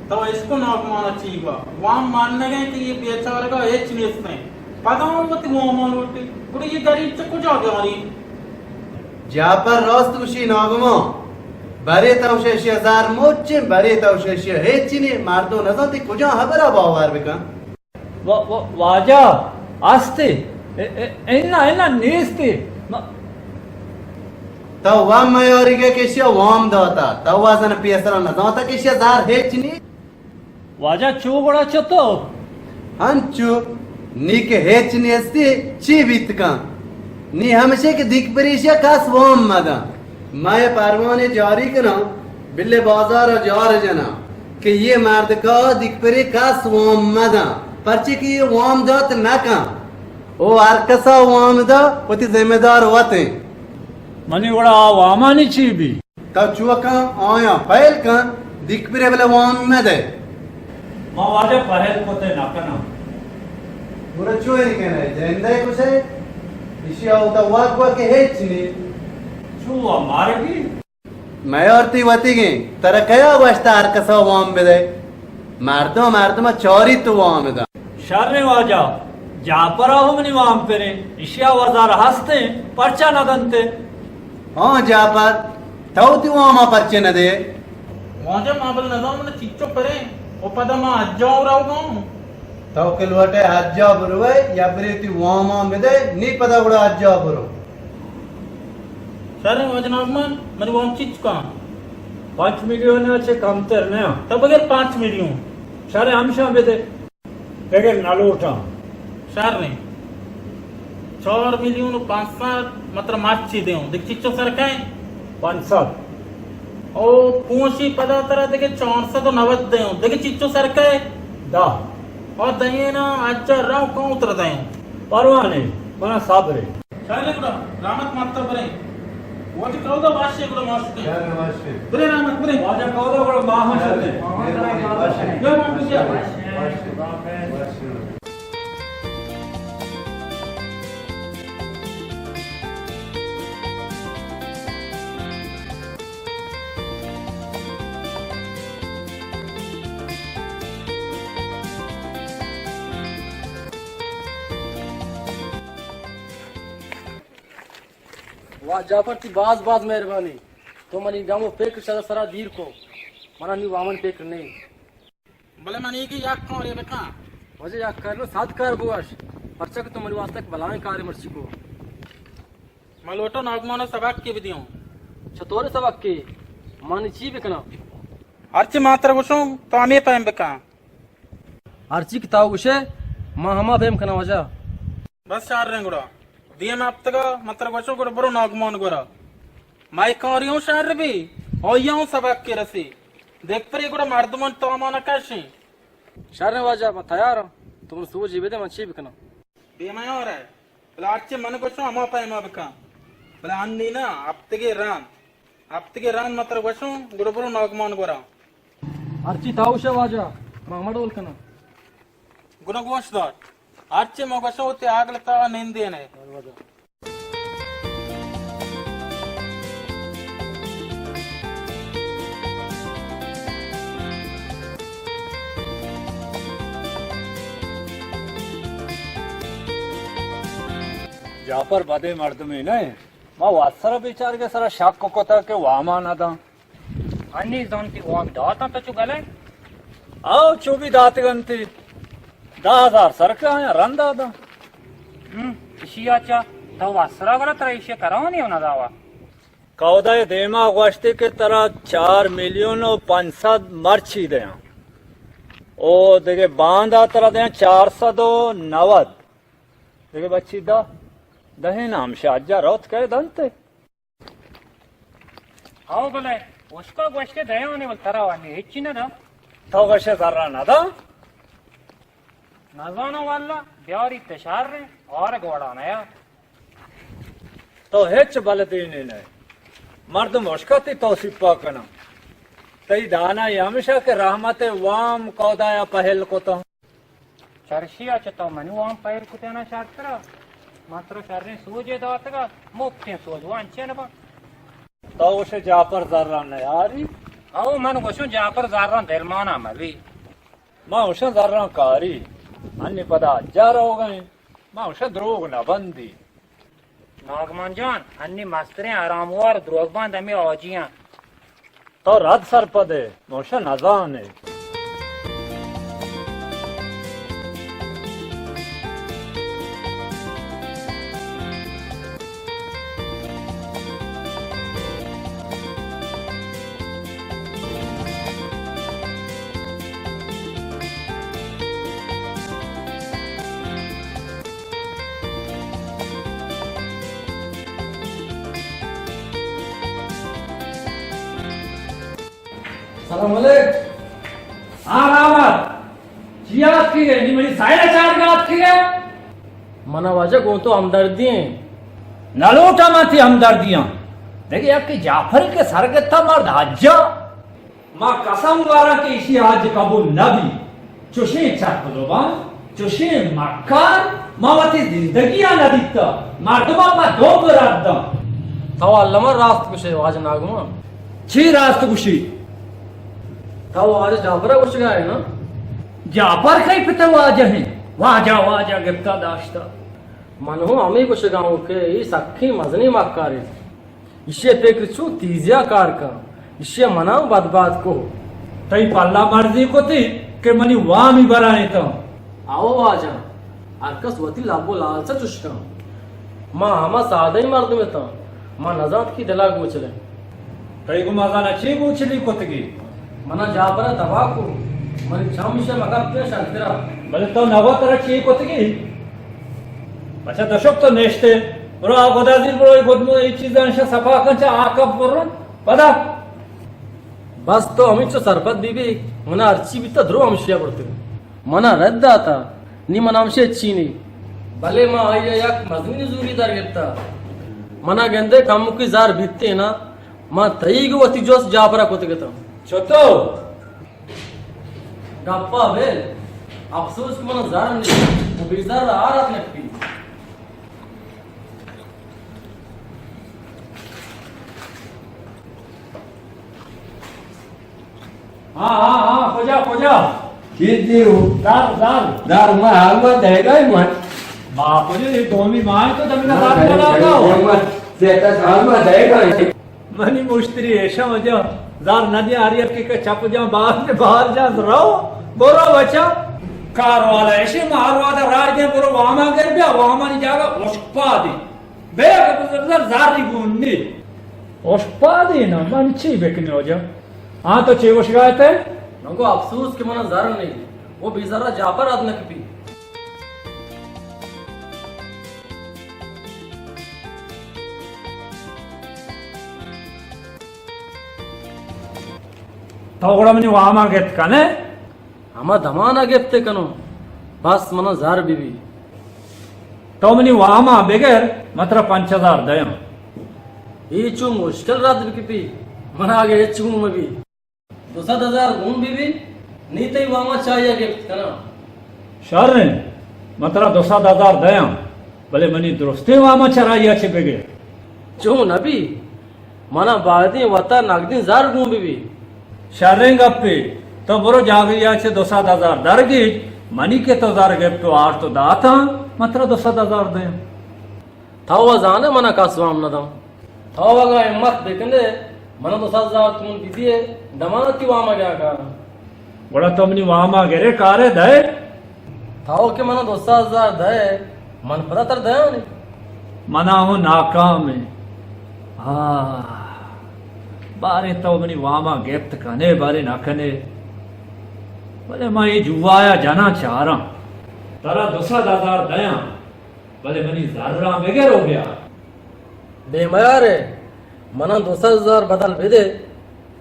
तो इसको नाक माना चाहिए वहां मानने गए कि ये बेचारे का एच नहीं इसने पता हो मत वो मान उल्टी पूरी ये गरीब से कुछ आ गया रही जा पर रोस्त उशी नागमो बरे तवशे हजार मोचे बरे तवशे हेचिनी मारतो न जाती कुजा हबरा बावार बेका वाजा आस्ते इन्ना नेस्ते तो वाम मयोरिगे केशिया वाम दाता तो वाजन पियसरा न दाता केशिया जार हेचनी वाजा चोगड़ा चतो हंचु नीके हेचनी अस्ति ची बीतका नी हमेशा के दिक परिशिया कास वाम मदा माय परवाने जारी करा बिल्ले बाजार जार जना कि ये मर्द का दिक परी कास वाम मदा पर्ची की ये वाम दात ना का ओ आरकसा वाम दा पति जिम्मेदार होते मनी बड़ा वामानी ची भी तब चुका आया पहल का दिक परे वाले वाम में दे मां वाजा पहल कोते ना करना पूरा चोरी कहना है जेंदा कुछ है इसी होता वाक वाक के हेचनी छुआ मारगी मैं और ती वती गई तेरा कया वास्ता आरकसा वाम में दे मारतो मैं चोरी तो वाम में दा शर्रे वाजा जापरा हो मनी वाम पेरे इशिया वजार हंसते पर्चा न दंते हाँ जापर तो तू आमा पर्चे न दे मौजे माबल नजाम ने चिच्चो परे ओ पदा मा अज्जाव राव गाऊं तो किलवटे अज्जा बरुवे या फिर तू आमा में दे नी पता बड़ा अज्जा बरो सारे मौजे नागमान मरी वोम चिच का 5 मिलियन अच्छे कम तेरने तब अगर 5 मिलियन सारे हमशा बेदे बेगे नलूटा सार ने 4 मिलियन 500 मतलब माची देऊं देख चिच्चो सरकाय 500 ओ पूंची पदा तरह देखे 490 देऊं देखे चिच्चो सरकाय दा और दये ना अज्जा राव कौन उतर दये परवाह नहीं मना साबरे सारे गुड़ा रामत मात्ता बरे वो जो कौदा वाश्य गुड़ा मास्के बरे रामत बरे वाजा कौदा बड़ा माह शते यो मान बिया वाह जाफर की बाज मेहरबानी तो मनी गांव पेक सदा सरा दीर को मना नी वामन पेक नहीं भले मनी की याक कौन रे बेटा वजह या करनो साथ कर बुआश परचक तो मनी वास्ते भलावे कार्य मर्ची को मलोटो नागमानो सबक के विदियों छतोरे सबक के मानी ची बिकना अर्च मात्र गुसों तो हमें पैम बेका आरची किताब उसे मां हमा बेम कना वजह बस चार रेंगुड़ा दिए में अब तक मात्र गुसों को बरो नागमान गोरा माई कारियों शहर भी ओयों सबक के रसी देख पर ये गुड़ा मर्दमन तो अमाना कैसे शहर वजह मैं तैयार तुम सूझ जीवे दे मन ची बिकना बेमा और है भला अर्च मन गुसों हमा पैम बेका भला अन्नी ना अब तक रान मात्र गुसों गुड़ा बरो नागमान गोरा आरची ताऊ से वजह मां मडोल कना गुना गोश दर अर्च मोगसों ते आगलता निंदे ने जापर बदे मर्द में नहीं मां वासरा विचार के सारा शाक को था के वामा ना था अन्नी जोन की वाम दाता तो चुगले आओ चोबी दात गंती 10,000 सरका है रंदा दा इशियाचा तो वासरा वाला त्रैशे कराओ नहीं होना दावा कौदा देमा गश्ते के तरह 4 मिलियन और 500 मर्ची दे ओ देखे बांधा तरह दे 490 देखे बच्ची दा दहे नाम शाजा रोत कह दंते आओ बोले उसको गोश्ते दया होने वाला तरह वाली हिच्ची ना दा तो गशे जरा ना दा नजानो वाला ब्यारी तशार रे और गोड़ा नया तो हेच बल देने ने मर्द मुश्कती तो सिपा कना तई दाना हमेशा के रहमत वाम कौदा या पहल को तो चर्शिया चतो मनु वाम पैर कुतेना शास्त्र मात्र शर्रे सूजे दातगा मुक्ति सोजवान चेनबा तो उसे जापर जरा न यारी आओ मन गोशो जापर जारा दिलमाना मवी मां उसे जरा कारी अन्य पदा जा रहो गए मां उसे द्रोग न बंदी नागमान जान अन्नी मास्तरे आराम और द्रोगबान दमे औजियां तो रद सर पदे मोशा नजान है सलाम अलैकुम आरामत जिया की है नी मेरी साइड चार गात की है मना वजह को तो हमदर्दी हैं नलोटा में थी हमदर्दियां देखिए आपके जाफर के सरगत्ता मर्द हज्जा मां कसम वारा के इसी आज कबूल नबी चुशे चकलोबान चुशे मक्कार मावती जिंदगी आ नदीता मर्दमा पा दो बरादा तो अल्लाह रास्त कुछ आज नागमा छी रास्त कुशी तो आज जाफरा कुछ गए ना जाफर कई पिता वाजा है वाजा गिफ्ता दाश्ता मन हो हमें कुछ गाँव के ये सखी मजनी मक्कारी इसे पेक छु तीजिया कार का इसे मना बात को तई पल्ला मर्जी को थी के मनी वामी बराने तो आओ आजा आरकस वती लाबो लाल से चुष्का मां हमा सादा ही मर्द में था मां नजात की दला गोचले तई को मजा ना ची पूछली कोतगी मना जा पर दवा को मन छामिशे मगा पे शांतरा बले तो नवा तर ची कोतगी अच्छा दशक तो नेश्ते बरो आ गोदाजी बरो गोदमो ई चीजांशा सफा कंचा आकब बरो पदा बस तो अमित सरपत बीबी मना अर्ची भी तो ध्रुव अंशिया पड़ते मना रद्द आता नी मना अंशे चीनी भले मां आइया याक मजनी जूरीदार गिरता मना गेंदे काम की जार बीतते ना मां तई गो अति जोस जापरा कोते गता छोतो गप्पा बेल अफसोस की मना जार नहीं वो बेजार आ रात लगती हाँ खोजा किती हो दार दार मग हालत आहे काय मग बाप रे दोन्ही माय तो तुम्ही दार बोलावता शेतात हालत आहे काय मनी मुश्तरी ऐसा मजा जार नदी आरिया के छप जा बाहर जा रहो बोरो बच्चा कार वाला ऐसे मार वाला राज के बोरो वामा कर बिया वामा नी जागा ओस्पा दी बे जार नी गुन्नी ओस्पा दी ना मंची बेकने हो जा हाँ तो चेवो शिकायत है नंगो अफसोस के मना जार नहीं वो बेजारा जापर आदमी की तोगड़ा मनी वामा गेत कने हमा धमाना गेप्ते कनो बस मना जार बीबी तो मनी वामा बेगर मात्र 5000 दया ये चू मुश्किल रात की पी मना आगे चू में भी 2000 घूम बीबी नीते वामा चाहिए गिफ्ट कना शर मात्र 2000 दया भले मनी दुरुस्ती वामा चराइया छे बेगर चू नबी मना बादी वता नागदी जार घूम बीबी शरेंग अपे तो बरो जागिया छे 2000 दरगी मनी के तो जार गिफ्ट तो आठ तो दाता मात्र 2000 दया थावा जाने मना का स्वाम न दम थावा का हिम्मत देखने मना 2000 तुम दीदी दमानती वामा गया का बड़ा तो मनी वामा गेरे कारे दे थाओ के मना 2000 दे मन पता तर दया नहीं मना हो नाकाम है हाँ बारे तो मनी वामा गिफ्ट कने बारे ना कने भले मैं ये जुवाया जाना चाह रहा तारा 2000 दया भले मनी जर्रा बेगर हो गया बेमया रे मना 2000 बदल भेदे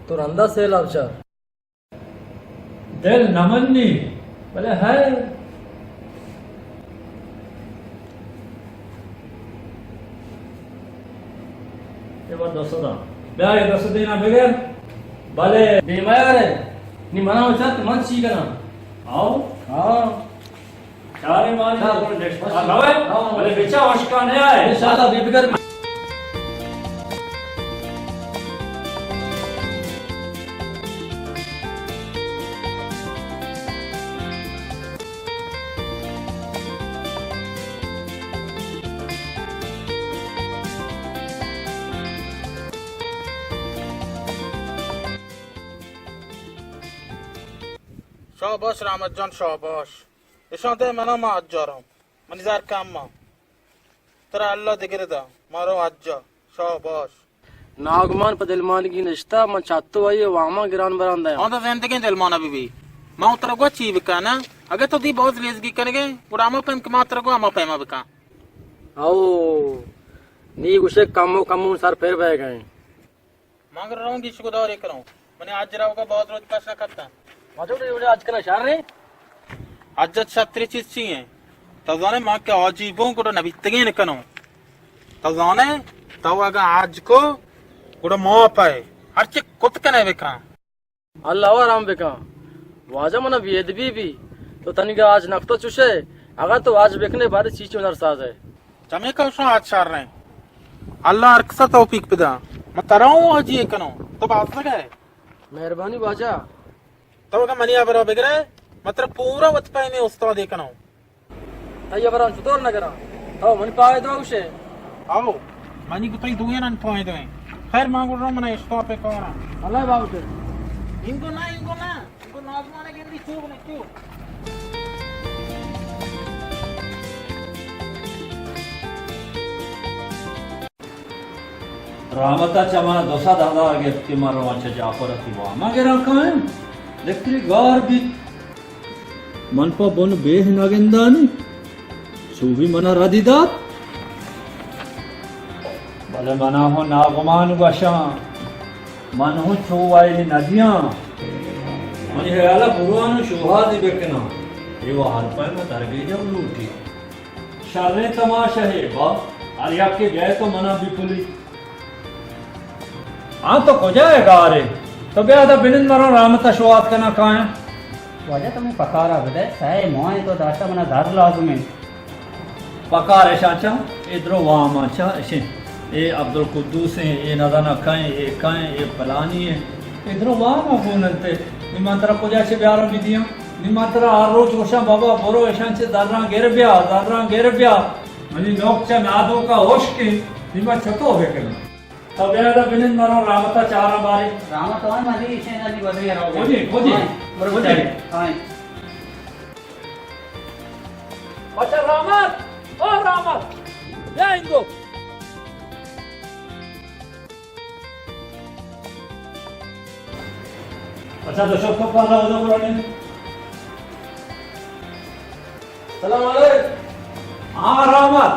तो रंदा से लावचार दिल नमन्नी भले है ये बात 200 ब्याह 200 देना बेगर भले बेमया रे नी मना उचार मन सी कना आओ हां चारे मारी नेक्स्ट लावे भले बेचा वशका ने आए इंशाल्लाह बेफिकर शाबाश रामत जान शाबाश इशाते मना मा आज जा रहा हूँ मनिजार काम मा तेरा अल्लाह दिगरे दा मारो आज जा शाबाश नागमान पदिलमान की निश्ता मन चातो आई वामा गिरान बरांदा हाँ तो जिंदगी दिलमान अभी भी माँ उतर को ची बिका ना अगर तो दी बहुत लेजगी करेंगे उड़ामो पे मात्र को आमो पैमा बिका आओ नी गुशे कामो कामो सर फेर बह गए मांग रहा हूँ किसी को दौरे करूँ मैंने आज जरा का बहुत रोज प्रश्न करता आज कना शार रे आज छात्री चीज चाहिए तब जाने माँ के अजीबों को तो नबी तगे न करो तब जाने तब अगर आज को गुड़ा मोह पाए हर चीज कुत कने बेका अल्लाह राम बेका वाजा मना वेद भी तो तनिका आज नफ्तो चुशे अगर तो आज बेकने बारे चीज उधर साज है जमे का उसने आज शार रहे अल्लाह अरकसा तौफीक पिदा मैं तराऊं आज ये करो तो बात लगा है मेहरबानी बाजा तब का मनिया बरो बिगड़े मतलब पूरा वत पाए में उस्ताद देखना तैया बरा चुतोर न करा आओ मन पाए दो उसे आओ मनी को तो दुए न पाए दो खैर मांगो रहा मना स्टॉप पे कौन अल्लाह बाबू ते इनको नाजमाने के लिए चूक नहीं क्यों रामता चमा दोसा दादा आगे के मारो अच्छा जापर की वामा के रखा है देखते गार भी मन पर बन बेह नागेंदानी सुभी मना राधिदात भले मना हो नागमान बशा मन हो छुवाई नदियां मनी है आला पुरानो शोभा दिबेकना ये वो हर पर में दरगे जब लूटी शर्रे तमाशा है बा आलिया के गए तो मना विपुली हाँ तो हो जाएगा अरे तो बेहद बिनिन मरो रामता शुरुआत करना कहाँ है वजह तुम्हें पका रहा बता सही मोए तो दाता मना दार लाजुम है पकार है चाचा इधरो वहाँ माचा ऐसे ये अब्दुल कुद्दूस है ये नदाना काएं ये फलानी है इधरो वहाँ माफूनते निमंत्रण को जैसे ब्यारो भी दिया निमंत्रण हर रोज वशा बाबा बोरो ऐसा से दारा गेर ब्या मनी लोग चा नादो का होश के निमा छतो हो गए तो बेहद बिनिन मरो रामता चारा बारे रामा तो है माली इसे ना नहीं बदल रहा खोजी हां अच्छा रामत ओ रामत या इंदो अच्छा तो शोक को पाला उधर पुराने सलाम अलैकुम हाँ रामत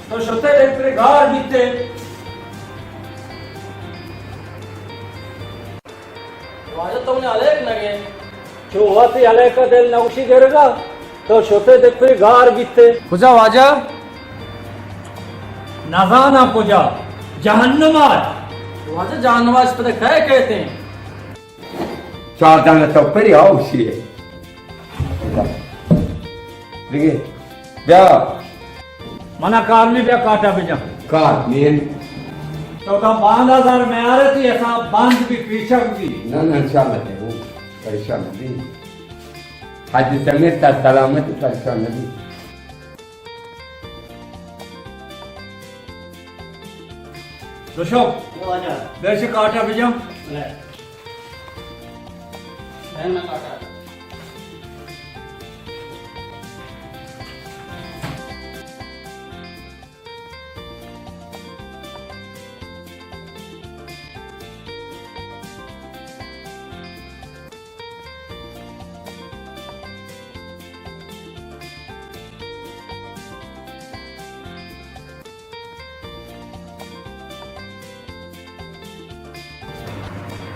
तो शोते लेकर घर बीते वाजा तुमने अलग नगे जो होती अले का दिल नौशी करेगा तो शोते देख फिर घर बीते खुजा वाजा नजाना कुजा जहन्नमात वाजा जानवाज पर कहे कहते हैं चार तो पर आओ सी देखिए क्या मना कार में क्या काटा बेजा कार मेन तो कम 5000 में आ रही थी ऐसा बांध भी पीछा भी ना इंशाल्लाह है वो परेशान नहीं हाथ चलने ता सलामत परेशान नहीं दोशो वैसे काटा बेजा मैं काटा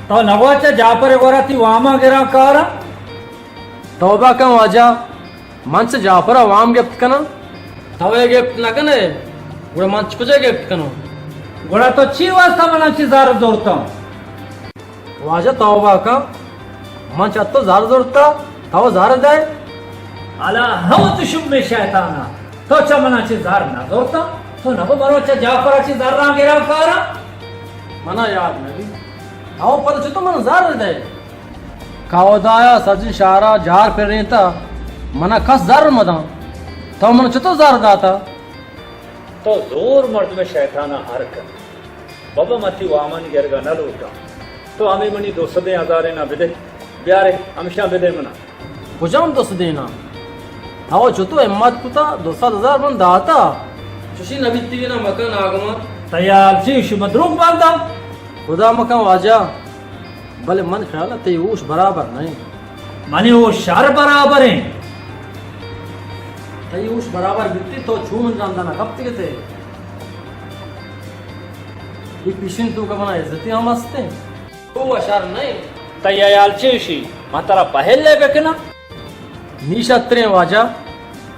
तो नवाचा जापर गोरा थी वामा गिरा कारा तौबा का वाजा मन से जाफर वाम गिफ्ट कना तवे गिफ्ट ना कने गुड़ा मंच कुछ गिफ्ट कनो गोरा तो ची वास्ता मना ची जार दौड़ता वाजा तौबा का मंच तो जार दौड़ता तव जार जाए अला हम तो शुभ में शैताना तो चा मना ची जार ना दौड़ता तो नव मरो चा जापर ची जार ना गिरा कारा मना याद नहीं आओ पर तो मन जार दे कावदाया सजिन शारा जार फिर रही था मना खस जार मदा तो मन चतो जार दाता तो जोर मर्द में शैताना हरकत बाबा मती वामन गिरगा न लूटा तो हमें मनी 200,000 ना बिदे ब्यारे हमेशा बिदे मना कुजाम दोस्त देना आओ चतो हिम्मत कुता 200,000 मन दाता चुशी नबी तीना मकान आगमा तैयार जी शुमद्रुक बांधा खुदा मकान वाजा भले मन ख्याल ते ऊश बराबर नहीं माने वो शार बराबर है ते ऊश बराबर बिकती तो छूम जानदा ना कब तक थे ये पिशिन तू का मना इज्जती हम हंसते तो अशार नहीं तैयार चेशी मातारा पहले बेकना निशत्रे वाजा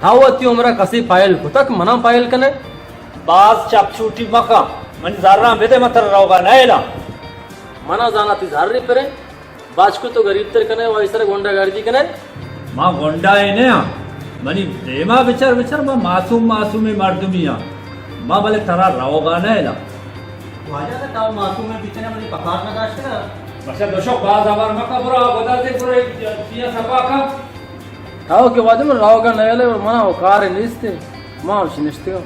धावती उम्र कसी पायल कुतक मना पायल कने बाज चापचूटी मका मन जारना बेदे मतर रोगा नैला मना जाना ती झार रे परे बाज को तो गरीब तर कने वैसर गोंडा गर्दी कने मां गोंडा है ने मनी देमा विचार मां मासूम मर्दमिया मां भले तरा रोगा नैला वाजा का ताव मासूम में बीचने वाली पकार ना दाश्ता बस दोशो बाज हमार मका बुरा बदलते पूरे पिया सपा का ताव के वादे में रावगा नयले मना कार निस्ते मां शिनिस्ते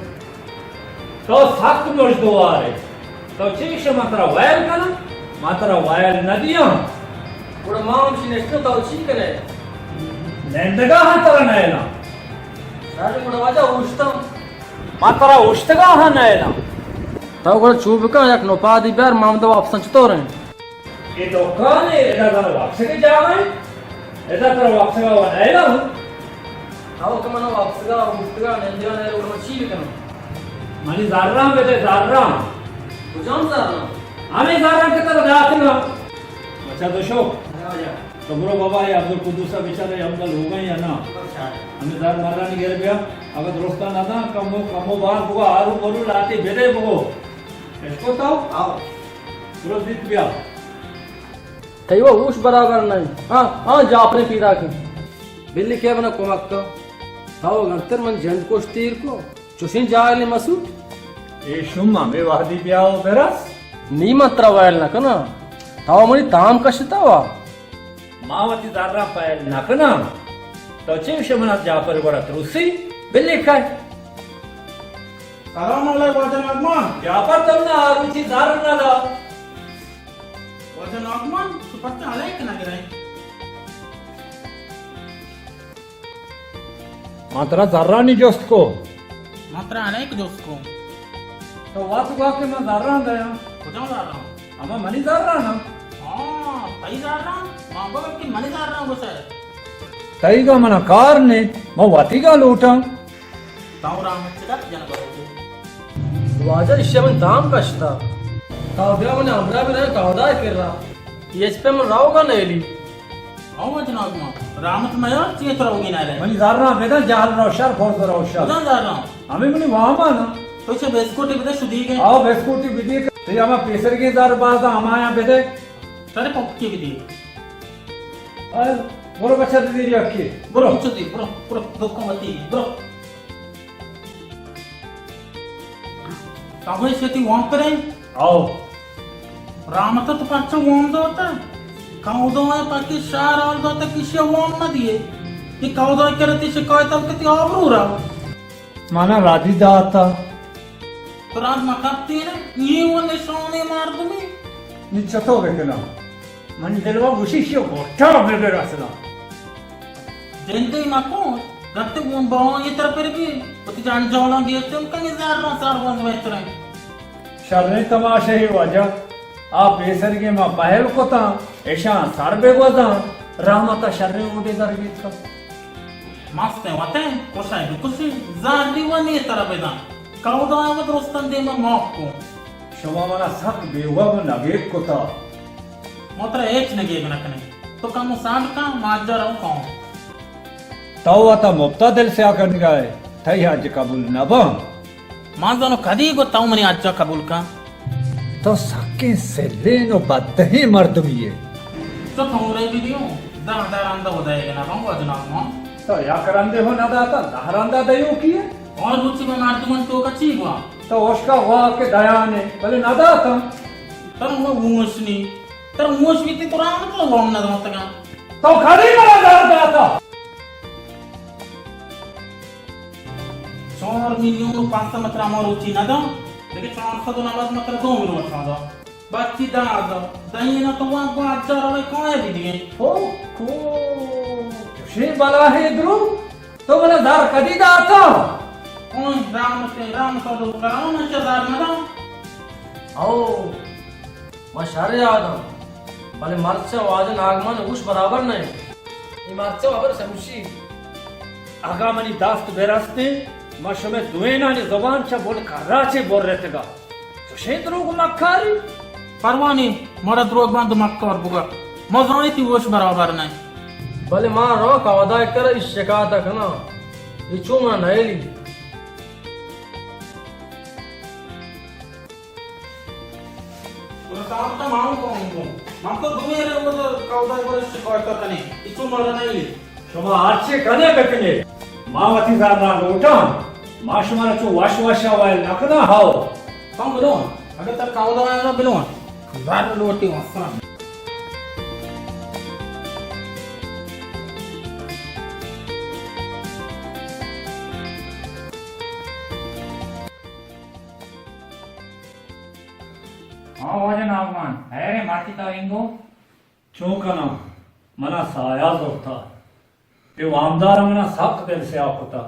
तो सख्त मुर्दवारे तो चीश मात्रा वायल का ना मात्रा वायल नदिया ఇప్పుడు మాంసి నెక్స్ట్ తౌచీకనే नेंदगा हातरा नयना సారి కూడా వాజా ఉష్టం मात्रा उष्टगा हा नयना ताव కూడా చూపుక యాక్ నోపాది బేర్ మామద ఆప్షన్ చతోరే ये तो काने एदा कर वापस के जावे एदा कर वापस का नयना ताव కమన వాప్స్గా ఉష్టగా నెందిగా నేరు కూడా చీవికన मनी जाररा बेटे जाररा ఉజాం సారన आम्ही जाररा के तरह जाते ना अच्छा तो शो तो ब्रो बाबा ये अब्दुल कुद्दूस सा बेचारे हम कल हो गए या ना हमें जार मारना नहीं गिर गया अगर दोस्ता ना था कमो बार बुआ आरू बोलू लाते बेटे बुगो इसको तो आओ ब्रो दिख गया तैयो उस बराबर नहीं हां जा अपने पीरा की बिल्ली के बना कोमक तो ताव गंतर मन जंद को स्तीर को चुसिन जाले मसू ये शुम्मा में वादी ब्याओ बेरस नी मात्र वायल ना कना ताव मनी ताम कशतावा मावती जाररा पायल नकना तो चिवश मनात जापर बड़ा त्रुसी बिल्ली खाए Assalamualaikum Wajah Nagman. जापर तुमने आरुचि जारर ना ला Wajah Nagman, seperti alai kena gerai. मात्रा जाररा नहीं जोस्त को Matra alai ke dosko. तो वात को के मैं जाररा गया Kujang zarra. अमा मनी जाररा ना Tadi zarra. Mangga bikin mani zarra bosai. तई का मना कार ने मैं वाती का लूटा Tahu ramai cedak jangan baru. वाजा इश्यमन ताम कशता ताव ब्या मने हमरा भी रहे कावदा कर रहा ये पे मन राव का नेली Aw Wajah Nagman. Ramat maya citra hogi na alai. मनी जाररा बेटा जाल रोशर फोड़ दो रोशर Kujang zarra. हमें मनी वहां माना तो इसे बिस्कुट इबे सुधी के. आओ बिस्कुटी विधि तो ये हमें पेसर के जार बात हमाया बेटे Tadi pokki bidi. अरे बोलो बच्चा दीदी रखी Bro, cuti, bro, dokong mati, bro. Tahu इसे वहाँ पर है. आओ रामता तो पांचों वॉर्म दो होता है काउदो है पाकि शार और दो तक किसी वॉर्म ना दिए ये काउदो है क्या रहती शिकायत अब कितनी आबरू रहा माना राजी जाता तो राज मकाती है ये वो निशाने मार दूँगी निश्चित हो गए ना मन दिलवा विशिष्य बोटा बेगे रसना जनते ही मको गत्ते वो बाहर ये तरफ पर भी पति जान जाना भी है तुम कहीं ज़्यादा सार बंद बैठ रहे शर्ने तमाशे ही वजह आप बेसर के मां पहल को ता ऐशा सरबे को ता रामता शर्ने उठे दर गीत का मस्त है वाते कुछ है कुछ ज़ादी वाली तरफ है ना काउदो है वो दोस्तन दे में मौक को शमा मना सक बेहुआ में नगेट को ता मात्र एक नगे में नकने तो कम सांड का माजा रहो कौन ताऊ आता मुफ्ता दिल से आकर गए थई आज कबूल न बम माजानो कदी को ताऊ मनी आजा कबूल का तो सके से लेनो बदही मर्दमी तो थोड़े वीडियो दादा रांदा हो जाएगा ना हम वजन आत्मा तो या करंदे हो ना दाता दहरंदा दयो किए और रुचि में मार्तमन तो का चीगवा तो उसका हुआ के दया ने भले ना दाता तर वो मुशनी तर मुश भी तो राम तो लोम ना दमत का तो खड़ी ना दाता 4 मिलियन 500 मत राम रुचि ना दो लेकिन 400 तो नवाज मत 2 मिलियन मत दो बाकी दादा दही ना तो वहां को आजा रहे कौन है भी ओ को शे बला है द्रु तो मैंने दार कदी दाता कौन राम तो दो कराओ ना शजार ना दो आओ मशारे आदम भले मरचा वाजन आगमन उस बराबर नहीं ये मरचा अगर समझी आगा मनी दास्त बेरास्ते मशमे दुएना ने जबान चा बोल कराचे बोल रहे थे गा तो शेद्रो को मक्कारी परवानी मोरा द्रोग बांध मक्का और बुगा मजाई थी वोश बराबर नहीं भले मां रो का वादा कर इस शिकायत करना ये चुमा नहीं ली काम तो मांग तो दुए रे वो काउदा पर शिकायत करने इचु मरा नहीं शमा आचे कने बेकने मावती जारना लोटा माशमारा चो वाशवाशा वाल नकना हाओ कौन बोलो अगर तक काउदा आया बिलो बार लोटी वसरा हाँ वाजा नागमान अरे माती तो इंगो चौकना मना साया जोता ते वामदार मना सख्त दिल से आखता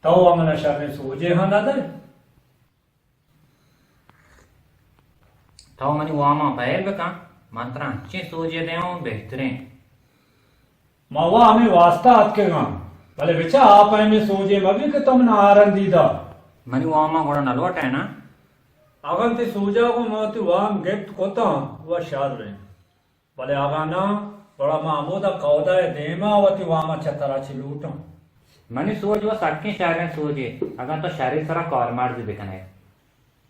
तो मना शर्म सोजे हाँ ना दे तो मनी वामा पहल बेका मंत्रा अच्छे सोचे दे बेहतरीन मावा हमें वास्ता हाथ के गां भले बेचा आप में सोजे मभी के तुम ना आरन दीदा मनी वामा गोड़ा नलवट है ना अगन ते सोजा को माती वाम गिफ्ट कोता वह शाद रहे भले आगा ना बड़ा मामूदा कौदा है देमा वती वामा छतरा चिलूटा मनी सोच वो सक्के शारे सोचे अगर तो शारी सरा कॉर मार दे बेकने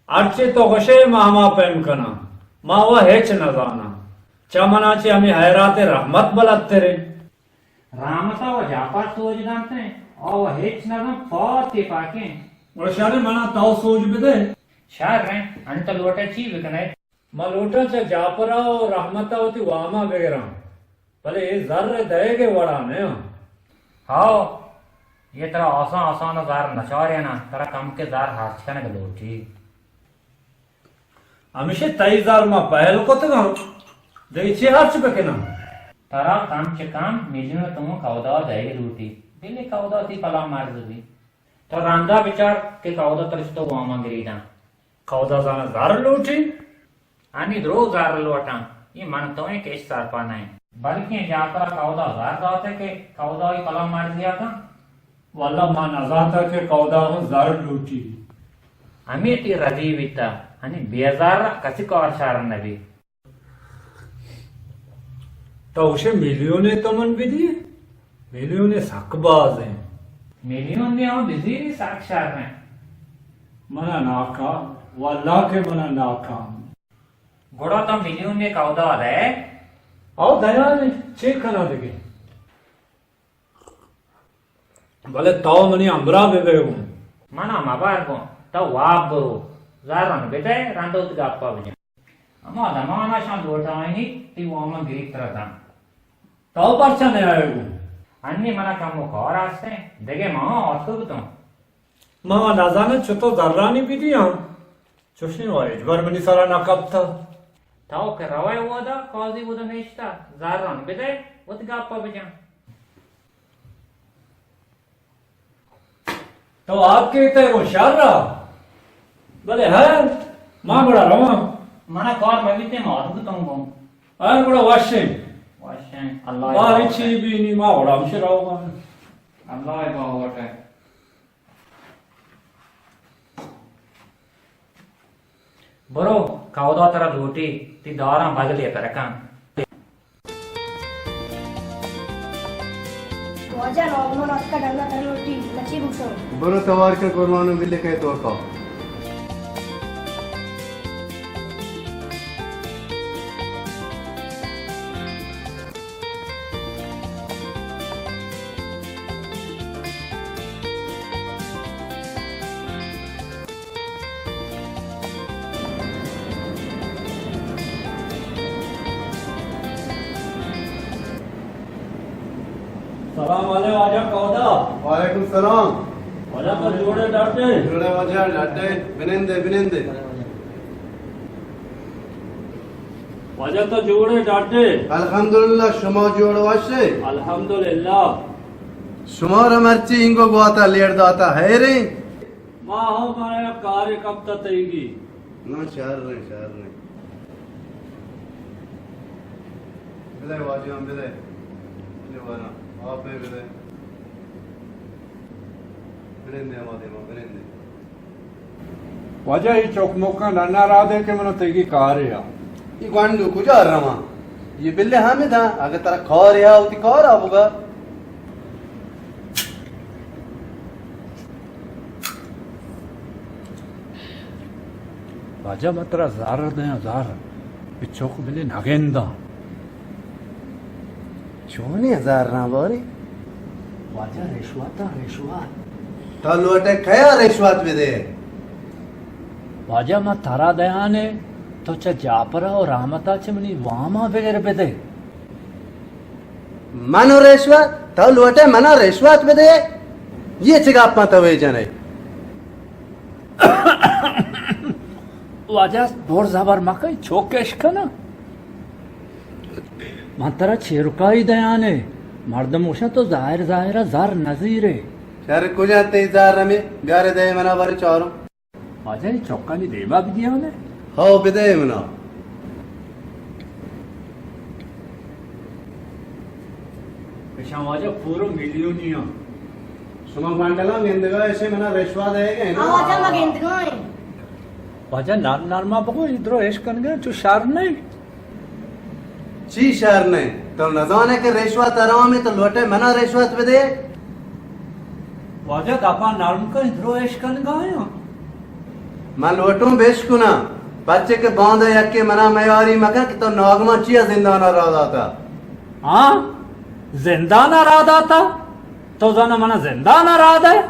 अर्चे तो गशे मामा पेम कना मावा हेच न जाना चमना चे हमें हैराते रहमत बलते रे रामता वो जापा सोच जानते और वो हेच ना ना पाते पाके और शारे मना ताऊ सोच बिदे शार रहे अंत लोटे ची बेकने मलोटा चे जापरा और रहमता होती वामा वगैरह भले ये जर्र देगे वड़ा ने हाँ ये तेरा आसान आसान जार नचार है ना तेरा कम के जार हाथ छने के लोटी हमेशा 23,000 में पहल को तो देखिए हाथ पे के ना तेरा काम चे काम मिलियन तुम कौदा देगी लूटी दिल्ली कौदा थी पला मार दी तो रांदा विचार के कौदा तरस्तो वामा गिरीदा कौदा जाना जार लूटी आणि द्रो जार लोटा ये मन तो है केस सार पाना है बल्कि जाकर कौदा जार दाते के कौदा ही पला मार दिया था वाला मान अजाता के कौदा हूँ जार लूटी हमें ती रजी विता आणि बेजार कसी कौर शार नबी तो उसे मिलियोने तो मन भी दिए मिलियोने सकबाज हैं मिलियन ने हम बिजी साक्षार में मना नाकाम वल्लाह के मना नाकाम घोड़ा तो मिलियन ने कौदा है आओ दया ने चेक करा देगे भले ताओ मनी अमरा बेबे हूँ मना मबार को तो वाप बरो जारन बेटे रांदो गापा बजे अमा दमाना शान लोटा ही ती वो हम गिरी तरह था ताओ परचा नहीं आएगो अन्य मना कम वो कौर आस्ते देखे माँ औसो तो मामा नाजाने छुतो दर्रानी भी दिया चुशनी वाले जबर मनी सारा नाकब था ताओ के रवाय हुआ था कौजी वो तो नेश्ता जारन बेटे वो तो गापा बजे तो आपके इतने होशियार रहा भले है माँ बड़ा रवा मना कौर मैं भी ते मार दूँ तुमको है बड़ा वाशे वाशन अल्लाह माँ इच्छी भी नहीं माँ बड़ा हमसे रहोगा अल्लाह बावट है बरो कौदा तरह लूटी ती दारा भाग लिया तरह का वाजा नॉर्मल आपका डरना था रोटी मच्छी घुसो बरो तवार के कुर्बानो बिल्ले कहे तो का सलाम वाले वाजा कौदा वालेकुम सलाम वाजा तो जोड़े डाटे जुड़े वाजा लाटे बिनेंदे बिनेंदे वाजा तो जोड़े डाटे अल्हम्दुलिल्लाह शुमा जोड़ वाशे अल्हम्दुलिल्लाह शुमार मर्ची इंगो गोता लेड़ दाता है रे माँ हो माया कार्य कब तक तईगी ना शहर रे बिले वाजा बिले ये वाला आप में बिले बिनेंदे हमारे माँ बिनेंदे वजह ही चौक मौका नन्ना राधे के मनो तेगी कार्य ये गांडू कुछ आ रहा ये बिल्ले हमें था अगर तेरा खौर या होती खौर आऊगा वजह मतरा जार दे जार चौक बिले नगेंदा चौने हजार ना बोरे वजह रिश्वत तलवटे खया रिश्वत भी दे वजह में तारा दया ने तो चा जापरा और रामता चमनी वामा वगैरह पे दे मनो रिश्वत तलवटे मना रिश्वत भी दे ये चिगाप मत वे जने वाजा बोर जबर मकई छोकेश कना मंतरा छिरकाई दयाने मर्दम उशा तो जाहिर जाहिरा जार नजीरे शर कुजा तेजार रमे गारे दे मना वर चारो वाजा चौका नहीं देवा भी दिया ने हो बिदे मना पेशा वाजा पूरो मिलियनिया सुमा मंडला गेंदगा ऐसे मना रेशवा देगे हाँ वाजा मगेंद गए वाजा नार नारमा बको इधरो ऐश कन गए चु शार नहीं ची शहर ने तो नजाने के रेशवा तराव में तो लोटे मना रेशवत बिदे वाजा दापा नारम का इधरो ऐश कन गए मैं लोटूं बेशकुना बच्चे के बांधे यक्के मना मयारी मकर कि तो नागमा चिया जिंदाना राधा था हाँ जिंदाना राधा था तो जाना मना जिंदाना राधा है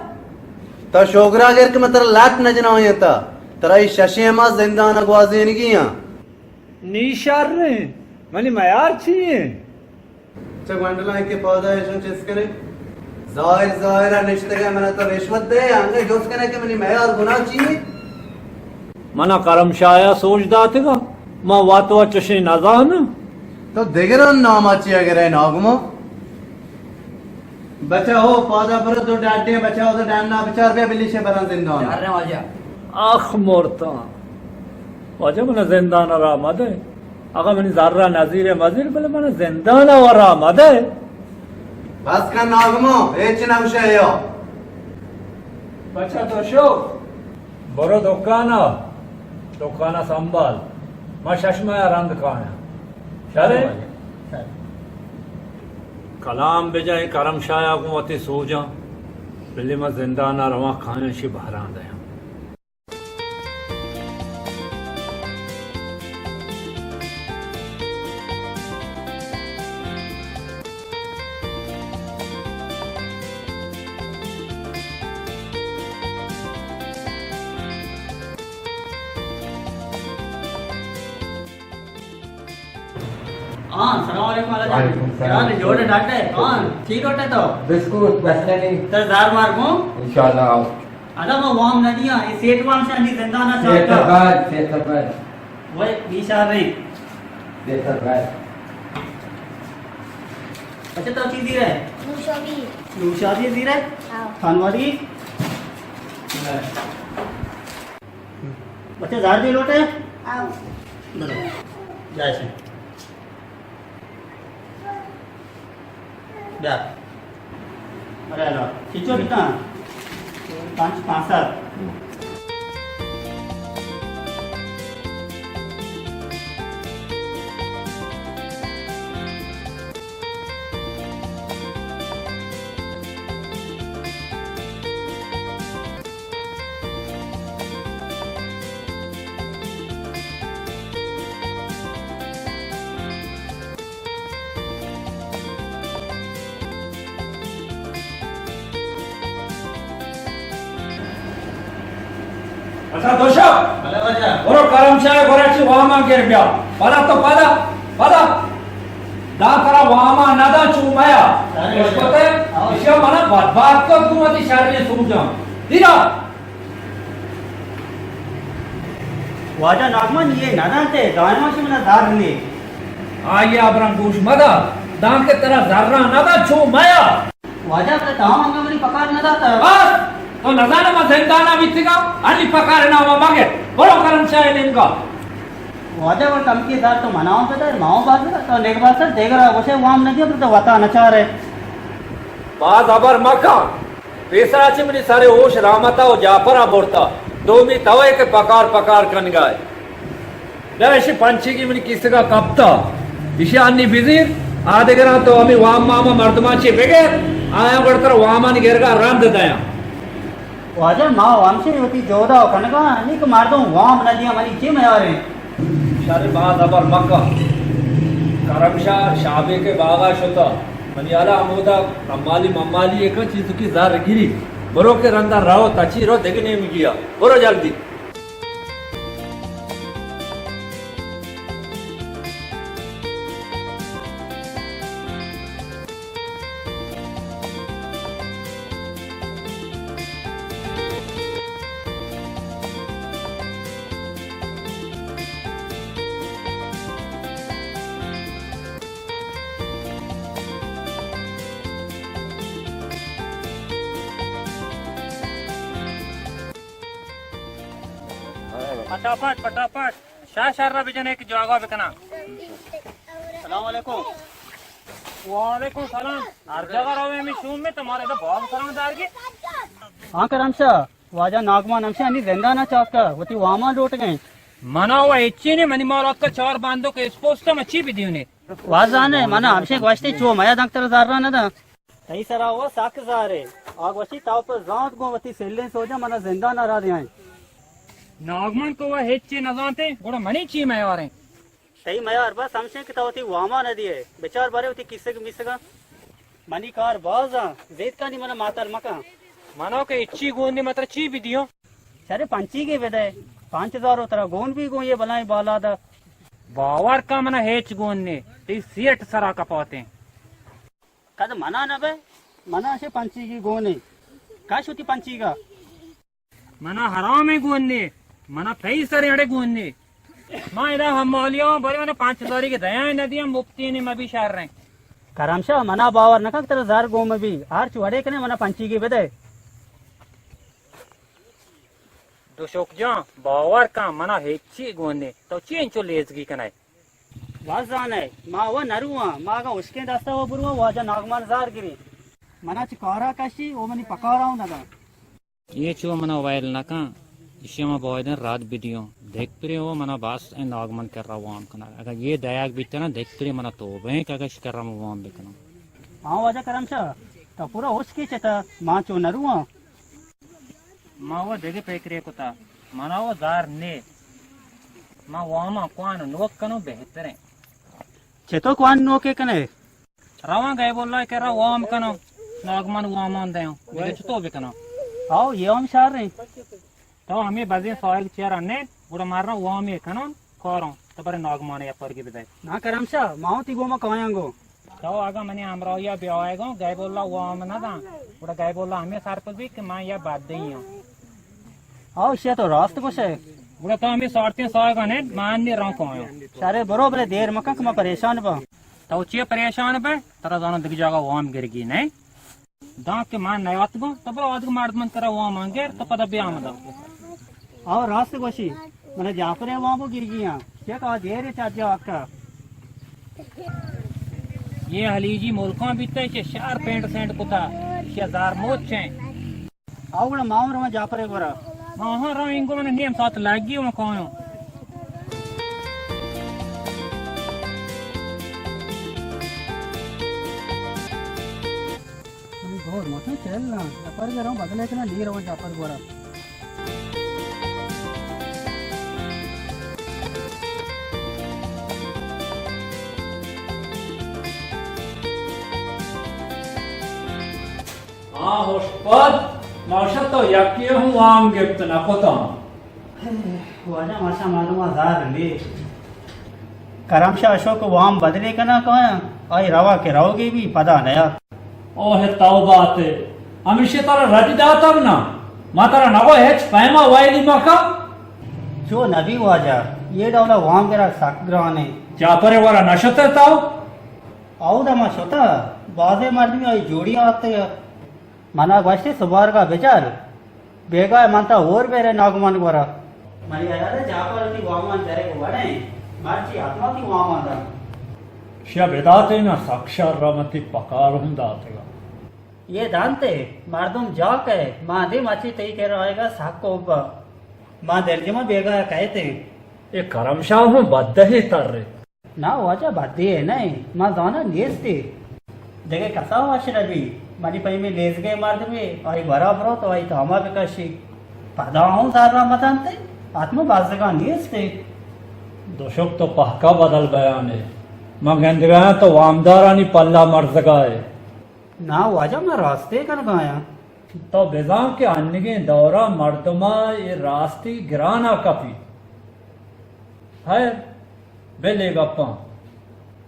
तो शोगरा गिर के मतलब लाट नजना हुई था तरा ये शशियमा जिंदाना ग्वाजी नहीं किया नीशार रे मनी मयार चाहिए चक मंडला के पौधा ऐसा चीज करे जाहिर जाहिर निश्चित है मना तो रिश्वत दे अंगे जोश करे कि मनी मयार गुनाह चाहिए मना करम शाया सोच दाते का मां वातो चशे नजान तो दिगरन नामा चिया गिरे नागमो बचा हो पौधा पर दो डांटे बचा हो तो डांडना 50 रुपया बिल्ली से बना जिंदा आख मोरता वाजा मना जिंदाना रा मदे अगर मनी जार्रा नजीर मजीर बले मना जिंदाना वरा मदे बस का नागमो एच नमशयो बचा तो शो बरो दुकाना संभाल मा शशमा रंग काना शरे कलाम बेजाए करम शाया को अति सोजा बिल्ली मा जिंदाना रवा खाने से बहरा दया हाँ सलाम वालेकुम वाला वालेकुम सलाम। यार जोड़े डाटे हाँ ठीक होते तो बिस्कुट बस नहीं तर जार मार को इंशाल्लाह आओ अदा वो वाम नदियां ये सेठ वाम से नहीं जिंदा ना से चाहता सफर वो ईशा रे से सफर अच्छा तो चीज दी रहे दूसरी लूशादी दी रहे हाँ खानवारी बच्चे जार दी लोटे आओ जय से जा अरे लो खींचो कितना 5 अच्छा दोषा भले बजा बरो करमशाय गोराची वामा गेरब्या पदा तो पदा दा करा वामा नदा चुमाया पते विषय मना बात को तुमती शारीरिक समझा दिरा वाजा नागमन ये नादाते दायमा से मना दार ने आये अबरंग गोश मदा दान के तरह जर्रा नदा चुमाया वाजा का ताम अंगमनी पकार नदाता बस तो नजाना मा जिंदाना बितिगा अली पकारना वा मागे बरो करमशाय नेमका वाजा वर कम के दार तो मनाओ पे दार माओ बात तो नेक बात सर देगरा वसे वाम नदिया तो वता नचार है बाज अबर मका पेसराची मनी सारे होश रामता और जाफरा बोरता दो मी तवे के पकार कन गाय देशी पंची की मनी किसका कपता इशानी बिजीर आदेगरा तो हमें वाम मामा मर्दमाची बेगे आया बड़तर वामानी गेरगा रंद दया वाजा माओ वामसे होती जोदा कनगा निक मार दो वाम नदिया मनी जे में यार शारे बाज अबर मका करमशा शाबे के बागा शता मनी आला अमोदा मम्माली एक चीज की जार गिरी बरो के रंदा रहो तची रो देखने में किया बरो जल्दी फटाफट फटाफट शाह शारा बिजन एक जगह बिकना सलाम वालेकुम। वालेकुम सलाम हर जगह रहो में शूम में तुम्हारे तो बहुत सलामदार की हाँ करमशा वाजा नागमान हमसे अनि जिंदा ना चाका वती वामा लौट गए मना हुआ इच्छी ने मनी मौलत का चार बांधो के स्पोस्ट तो मच्छी भी दी उन्हें वाजान है मना हमसे वास्ते चो माया डॉक्टर जाररा ना था सही सरा हुआ साक जारे आग वसी ताव पर जात गो वती सेल्ले सोजा मना जिंदा ना रहा दिया नागमन को वह हिच्ची न जानते गुड़ा मनी ची मैं और हैं सही माया अरबा समझे कि तावती वामा नदी है बेचार बारे होती किससे के मिसगा मनी कार बाजा वेद का नहीं मना मातर मका मनो के इच्छी गोंदी मतलब ची भी दियो सारे पंची के वेद है 5000 उतरा गोन भी गो ये बनाई बाला दा बावर का मना हेच गोन ने ती सीट सरा का पाते कद मना न बे मना से पंची की गोन है काश होती पंची का मना हराम है गोन ने मना कई सारे अड़े गोन ने मां इधर हम मौलियों बड़े मैंने 5000 के दया नदियां मुफ्ती ने मबी शहर रहे करमशा मना बावर नका तेरा जार गो में भी आर चुड़े कने मना पंची की वेद है दुशोक जा बावर का मना हेची गोन ने तो चेंज चो लेजगी कनाए वाजान है माँ वो नरुआ माँ का उसके दास्ता वो बुरुआ वाजा नागमान जार गिरी मना चिकारा काशी वो मनी पका रहा हूँ ना ये चो मना वायल ना का इसे में बहुत दिन रात बिदियों देख फिरे हो मना बास ए नागमन कर रहा वाम कना अगर ये दयाग बीते ना देख फिरे मना तो बे का कर रहा वाम बिकना हाँ वाजा करमशा तो पूरा उसके चता माँ चो नरुआ माँ वो देखे पेकरे को था मना वो जार ने माँ वामा कौन नोक कनो बेहतर है चेतो कौन नो के कने रवा गए बोल रहा है कह रहा वाम कनो नागमन वामान दे ये तो भी कनो आओ ये हम शार रहे तो हमें बजे सॉइल चेयर अन्ने बुरा मारना वाम ये कनो करो तो पर नागमन या पर की बिदाई ना करमशा माँ ती गोमा कहांगो तो आगा मने अमरावया भी आएगा गए बोल रहा वाम ना था बुरा गए बोल रहा हमें सार पर भी कि माँ या बात दे ही आओ इसे तो रास्त को से बुरा तो हमें सारते सॉएगा ने मान नहीं रहा कौन सारे बरोबर देर मका कमा परेशान बा तो चे परेशान पे तरह जानो दिख जाएगा वाम गिर गई नहीं दांत के मान नहीं आत गो तो बड़ा आदमी मार्द मन करा वाम मांगे तो पता भी आम दा आओ रास्त कोशी मैंने जापरे वहाँ वो गिर गया क्या कहा देर चाचा आपका ये हलीजी मुल्कों बीते छे 4% कुता 6000 मोच छे आओ बड़ा माम रमा जापरे गोरा हाँ रो इनको मैंने नियम साथ लाग गई मैं कौन घोर मत चल ना जापर के रहो बदले के ना ली रहो जापर गोरा हाँ होशपद माशा तो यकिए हूँ वाम गिफ्ट ना कोता वाजा माशा मालूम आजार ले करमशा अशोक वाम बदले का ना कहा आई रवा के रहोगे भी पता नया ओह तौबा ते हमेशा तारा रज जाता ना मातारा नगो हेच पैमा वाइली मका जो नबी वाजा ये डौला वाम केरा साकग्राने जापरे वाला नशते ताओ आओ दमा शोता बाजे मर्द में आई जोड़ी आते मना गश्ते सुबार का बेचार बेगा मानता और बेरे नागमान गोरा मरी आया रे जापर नी वामान करे को वड़े मारची आत्मा की वामान दा शिया बेदाते ना साक्षात रमती पकार हूं दाते ये दानते मर्दम जाके मां दे माची तई कह रहेगा साको मां दर्जमा बेगा कहते ये करमशाह हूं बद्दे ही तर रे ना वाजा बात है नहीं मां जाना नेस्ते देखे कसा वाश रवि मारी पई में लेस गए मर्द में आई बराबर तो आई थामा बेकाशी पदाऊं सारा मतंते आत्मा बाजगा नेस्ते दोशक तो पहका बदल बयाने मंगेंद्रा तो वामदारानी पल्ला मर्जगा है ना वाजा मैं रास्ते कर गया तो बेजा के अन्य दौरा मर्दमा ये रास्ते गिराना कपी है बेले गप्पा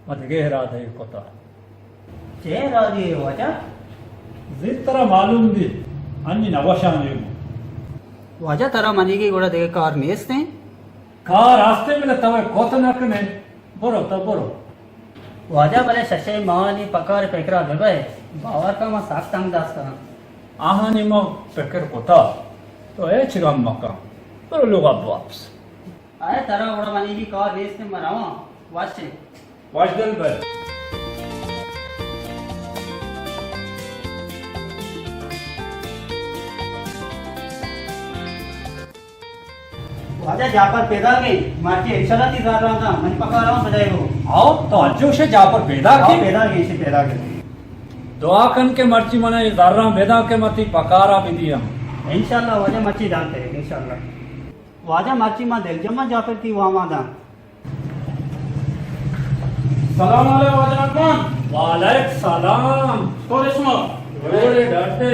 मत गहरा दे कोता चेहरा दिए वाजा जिस तरह मालूम दी अन्य नवशाने वाजा तरह मनी की गोड़ा देख कार नेस्ते का रास्ते में तवे कोत नकने बोरो तो बोरो वाजा भले शशे मानी पकार पेकरा बेबे बावर का मा साख तंग दास का आहानी मो पेकर कोता तो ए चिगम मका बोरो लोग अब वापस आए तरा बड़ा मानी की कार रेस में मरावा वाचे वाच दिल बे वाजा जापर पैदा के मारके इंशाल्लाह ती जा रहा था मन पका रहा हूं बजाएगो आओ तो अज्जो से जापर पैदा की पैदा के से पैदा के दुआ कन के मर्ची मने जारा पैदा के मती पकारा भी दिया इंशाल्लाह वाजा मच्छी जानते हैं इंशाल्लाह वाजा मच्छी मा दिल जमा जापर की वामा दा सलाम अलैकुम वाजा रहमान वालेकुम सलाम तो रेशमा बड़े डरते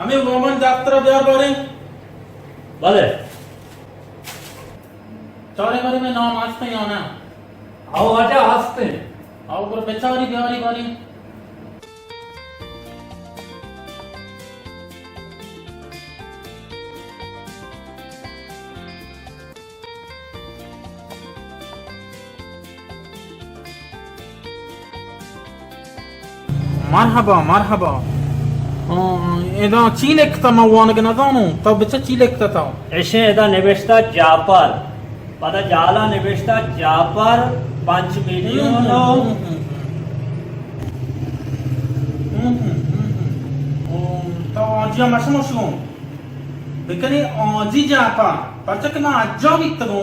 हमें वोमन यात्रा देर बारे भले चौरे बारे में नाम आज तक आना आओ आजा हंसते आओ पर बेचारी बिहारी बारी मरहबा मरहबा इदा ची लिखता मैं वान के नजानो तब बच्चा ची लिखता था ऐसे इदा निवेशता जापर पता जाला निवेशता जापर 5 मिलियन तो आजिया मशमशो बिकनी आजी जापा पचक ना अज्जा बितनो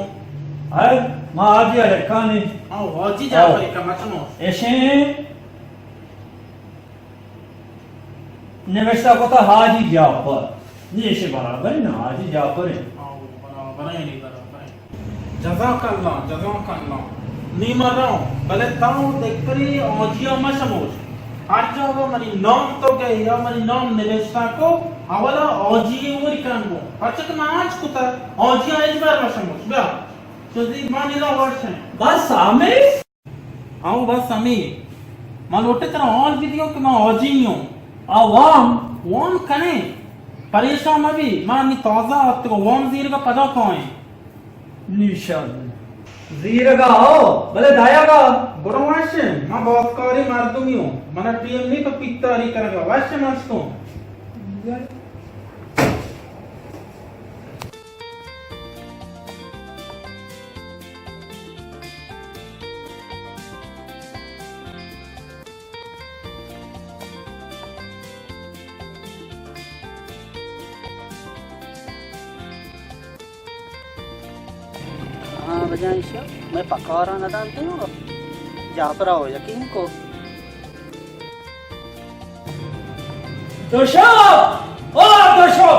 है मां आजिया लेखानी आओ आजी जापा का मशमो ऐसे निवेशता को तो हाजी जापर ये से बराबर है ना हाजी जापर है बराबर है नहीं बराबर है जज़ाकल्लाह नी मरो भले ताऊ देखरी ओजिया मशमोश आज जो मरी नाम तो के या मरी नाम निवेशता को अवला ओजी उरी कांगो पचक ना आज कुता ओजिया इस बार मशमोश बा चोदी मानी ला वर्ष है बस आमे आओ बस हमें मालोटे तरह और वीडियो के मैं ओजी हूं आवाम वाम कने परेशान अभी मानी ताजा तो वाम जीर का पता कौन है निशान जीर का आओ भले दाया का बड़ो वाशे मां बहुत कारी मार दूंगी हूं मना टीएम नहीं तो पित्तारी करेगा वाशे मार तो हाँ बजाय से मैं पका रहा ना जानते हो जापरा हो यकीन को दोशब ओ दोशब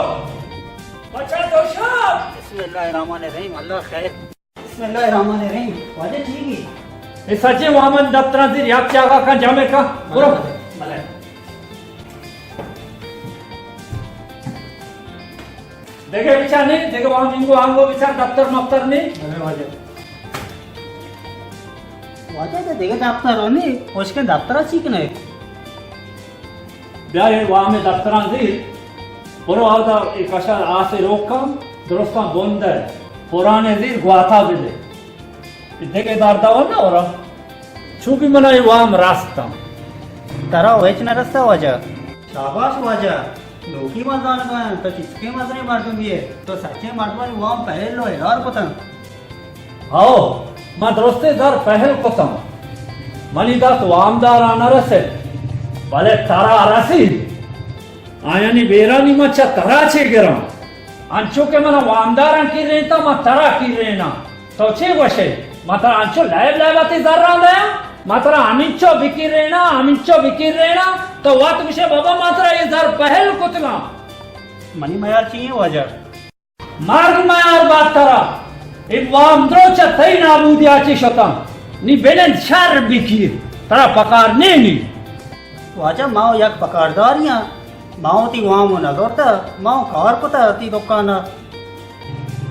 बच्चा दोशब बिस्मिल्लाहिर्रहमानिर्रहीम अल्लाह खैर बिस्मिल्लाहिर्रहमानिर्रहीम वाजे ठीक है ये सच्चे मोहम्मद दफ्तर से याद जागा का जामे का पूरा भले देखे बिचा नहीं देखे वहां जिनको आंगो बिचा दफ्तर मफ्तर नहीं वाजे तो देखे दफ्तर हो नहीं उसके दफ्तर चीकने ब्याहे वहां में दफ्तरां दी पूरा आवता एक अशा आसे रोकम दोस्ता बोंदर पुराने दी गुआता बिले देखे दारदा हो ना और चूंकि मना ये वहां रास्ता तारा वेच ना रास्ता वाजा शाबाश वाजा लोकी मजान का तो किसके मजरे मार दूंगी तो सच्चे मारवारी वहां पहले लो यार पतंग आओ मां दोस्ते दर पहल कोतम मनीदा तो आमदार आना रसे भले तारा रसी आयानी बेरानी मच्छा तरा छे गिरा अंचो के मना वामदार की रेता मा तरा की रेना तो छे वशे माता अंचो लाइव आती दर रहा है मात्रा आमिंचो बिकी रेना तो वात विषय बाबा मात्रा ये दर पहल कुतला मनी मयार चाहिए वाजा मार्ग मयार बात तरा एक वामद्रो च तई नाबूदियाची शता नी बेलन चार बिकीर तरा पकार नेनी वाजा माओ यक पकारदारियां माओ ती वाम नगरता माओ कार पता ती दुकान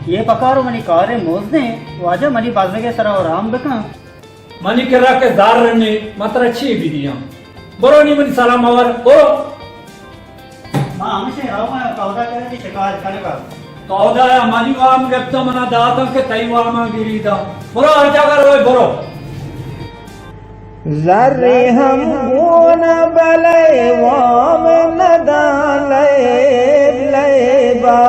ये पकारो मनी कारे मोजने वाजा मनी बाजे के सरा और राम बका मनी के राके दार ने मात्रा छी भी दिया बोरो नी मनी सलाम आवर बोरो मां हमसे राव में कौदा करे ती शिकार खाने का कौदा या मनी वाम गप्ता मना दातम के तई वाम गिरी दा बोरो हर जगह रोय बोरो जरे हम गोन बले वाम नदाले ले बा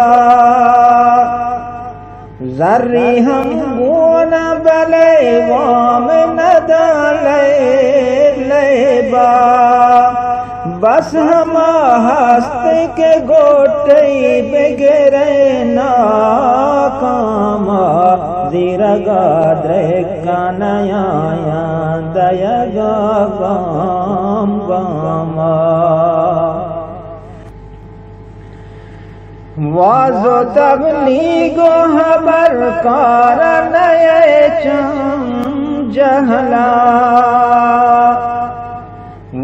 तर्री हम गोन बले वाम न दाले लेबा बस हम हस्त के गोटे बिगरे नाकामा दीरगा द्रेका नया दयगा गाम गामा वाजो तबलीगो हबर कारण चम जहला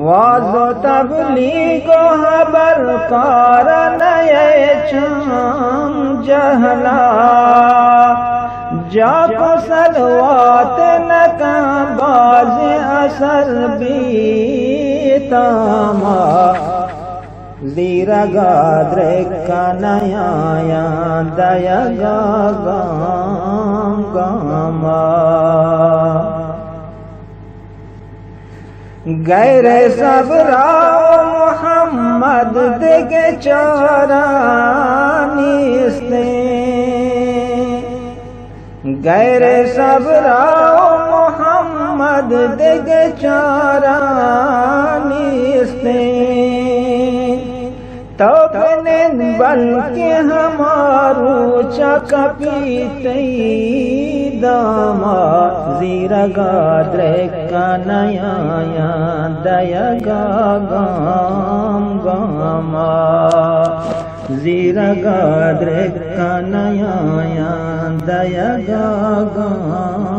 वाजो तबलीगो हबर कारण चम जहला जाको सलवात न का बाज असर बीतामा दीरगा द्रेका नया दयगा गाम गामा गैर सबराओ मोहम्मद दिगे चारानिस्ते गैर सबराओ मोहम्मद दिगे चारानिस्ते तो बने बल्कि हमारू चकपीते दामा जीरगा द्रेका नया दयगा गाम गामा जीरगा द्रेका नया दयगा गाम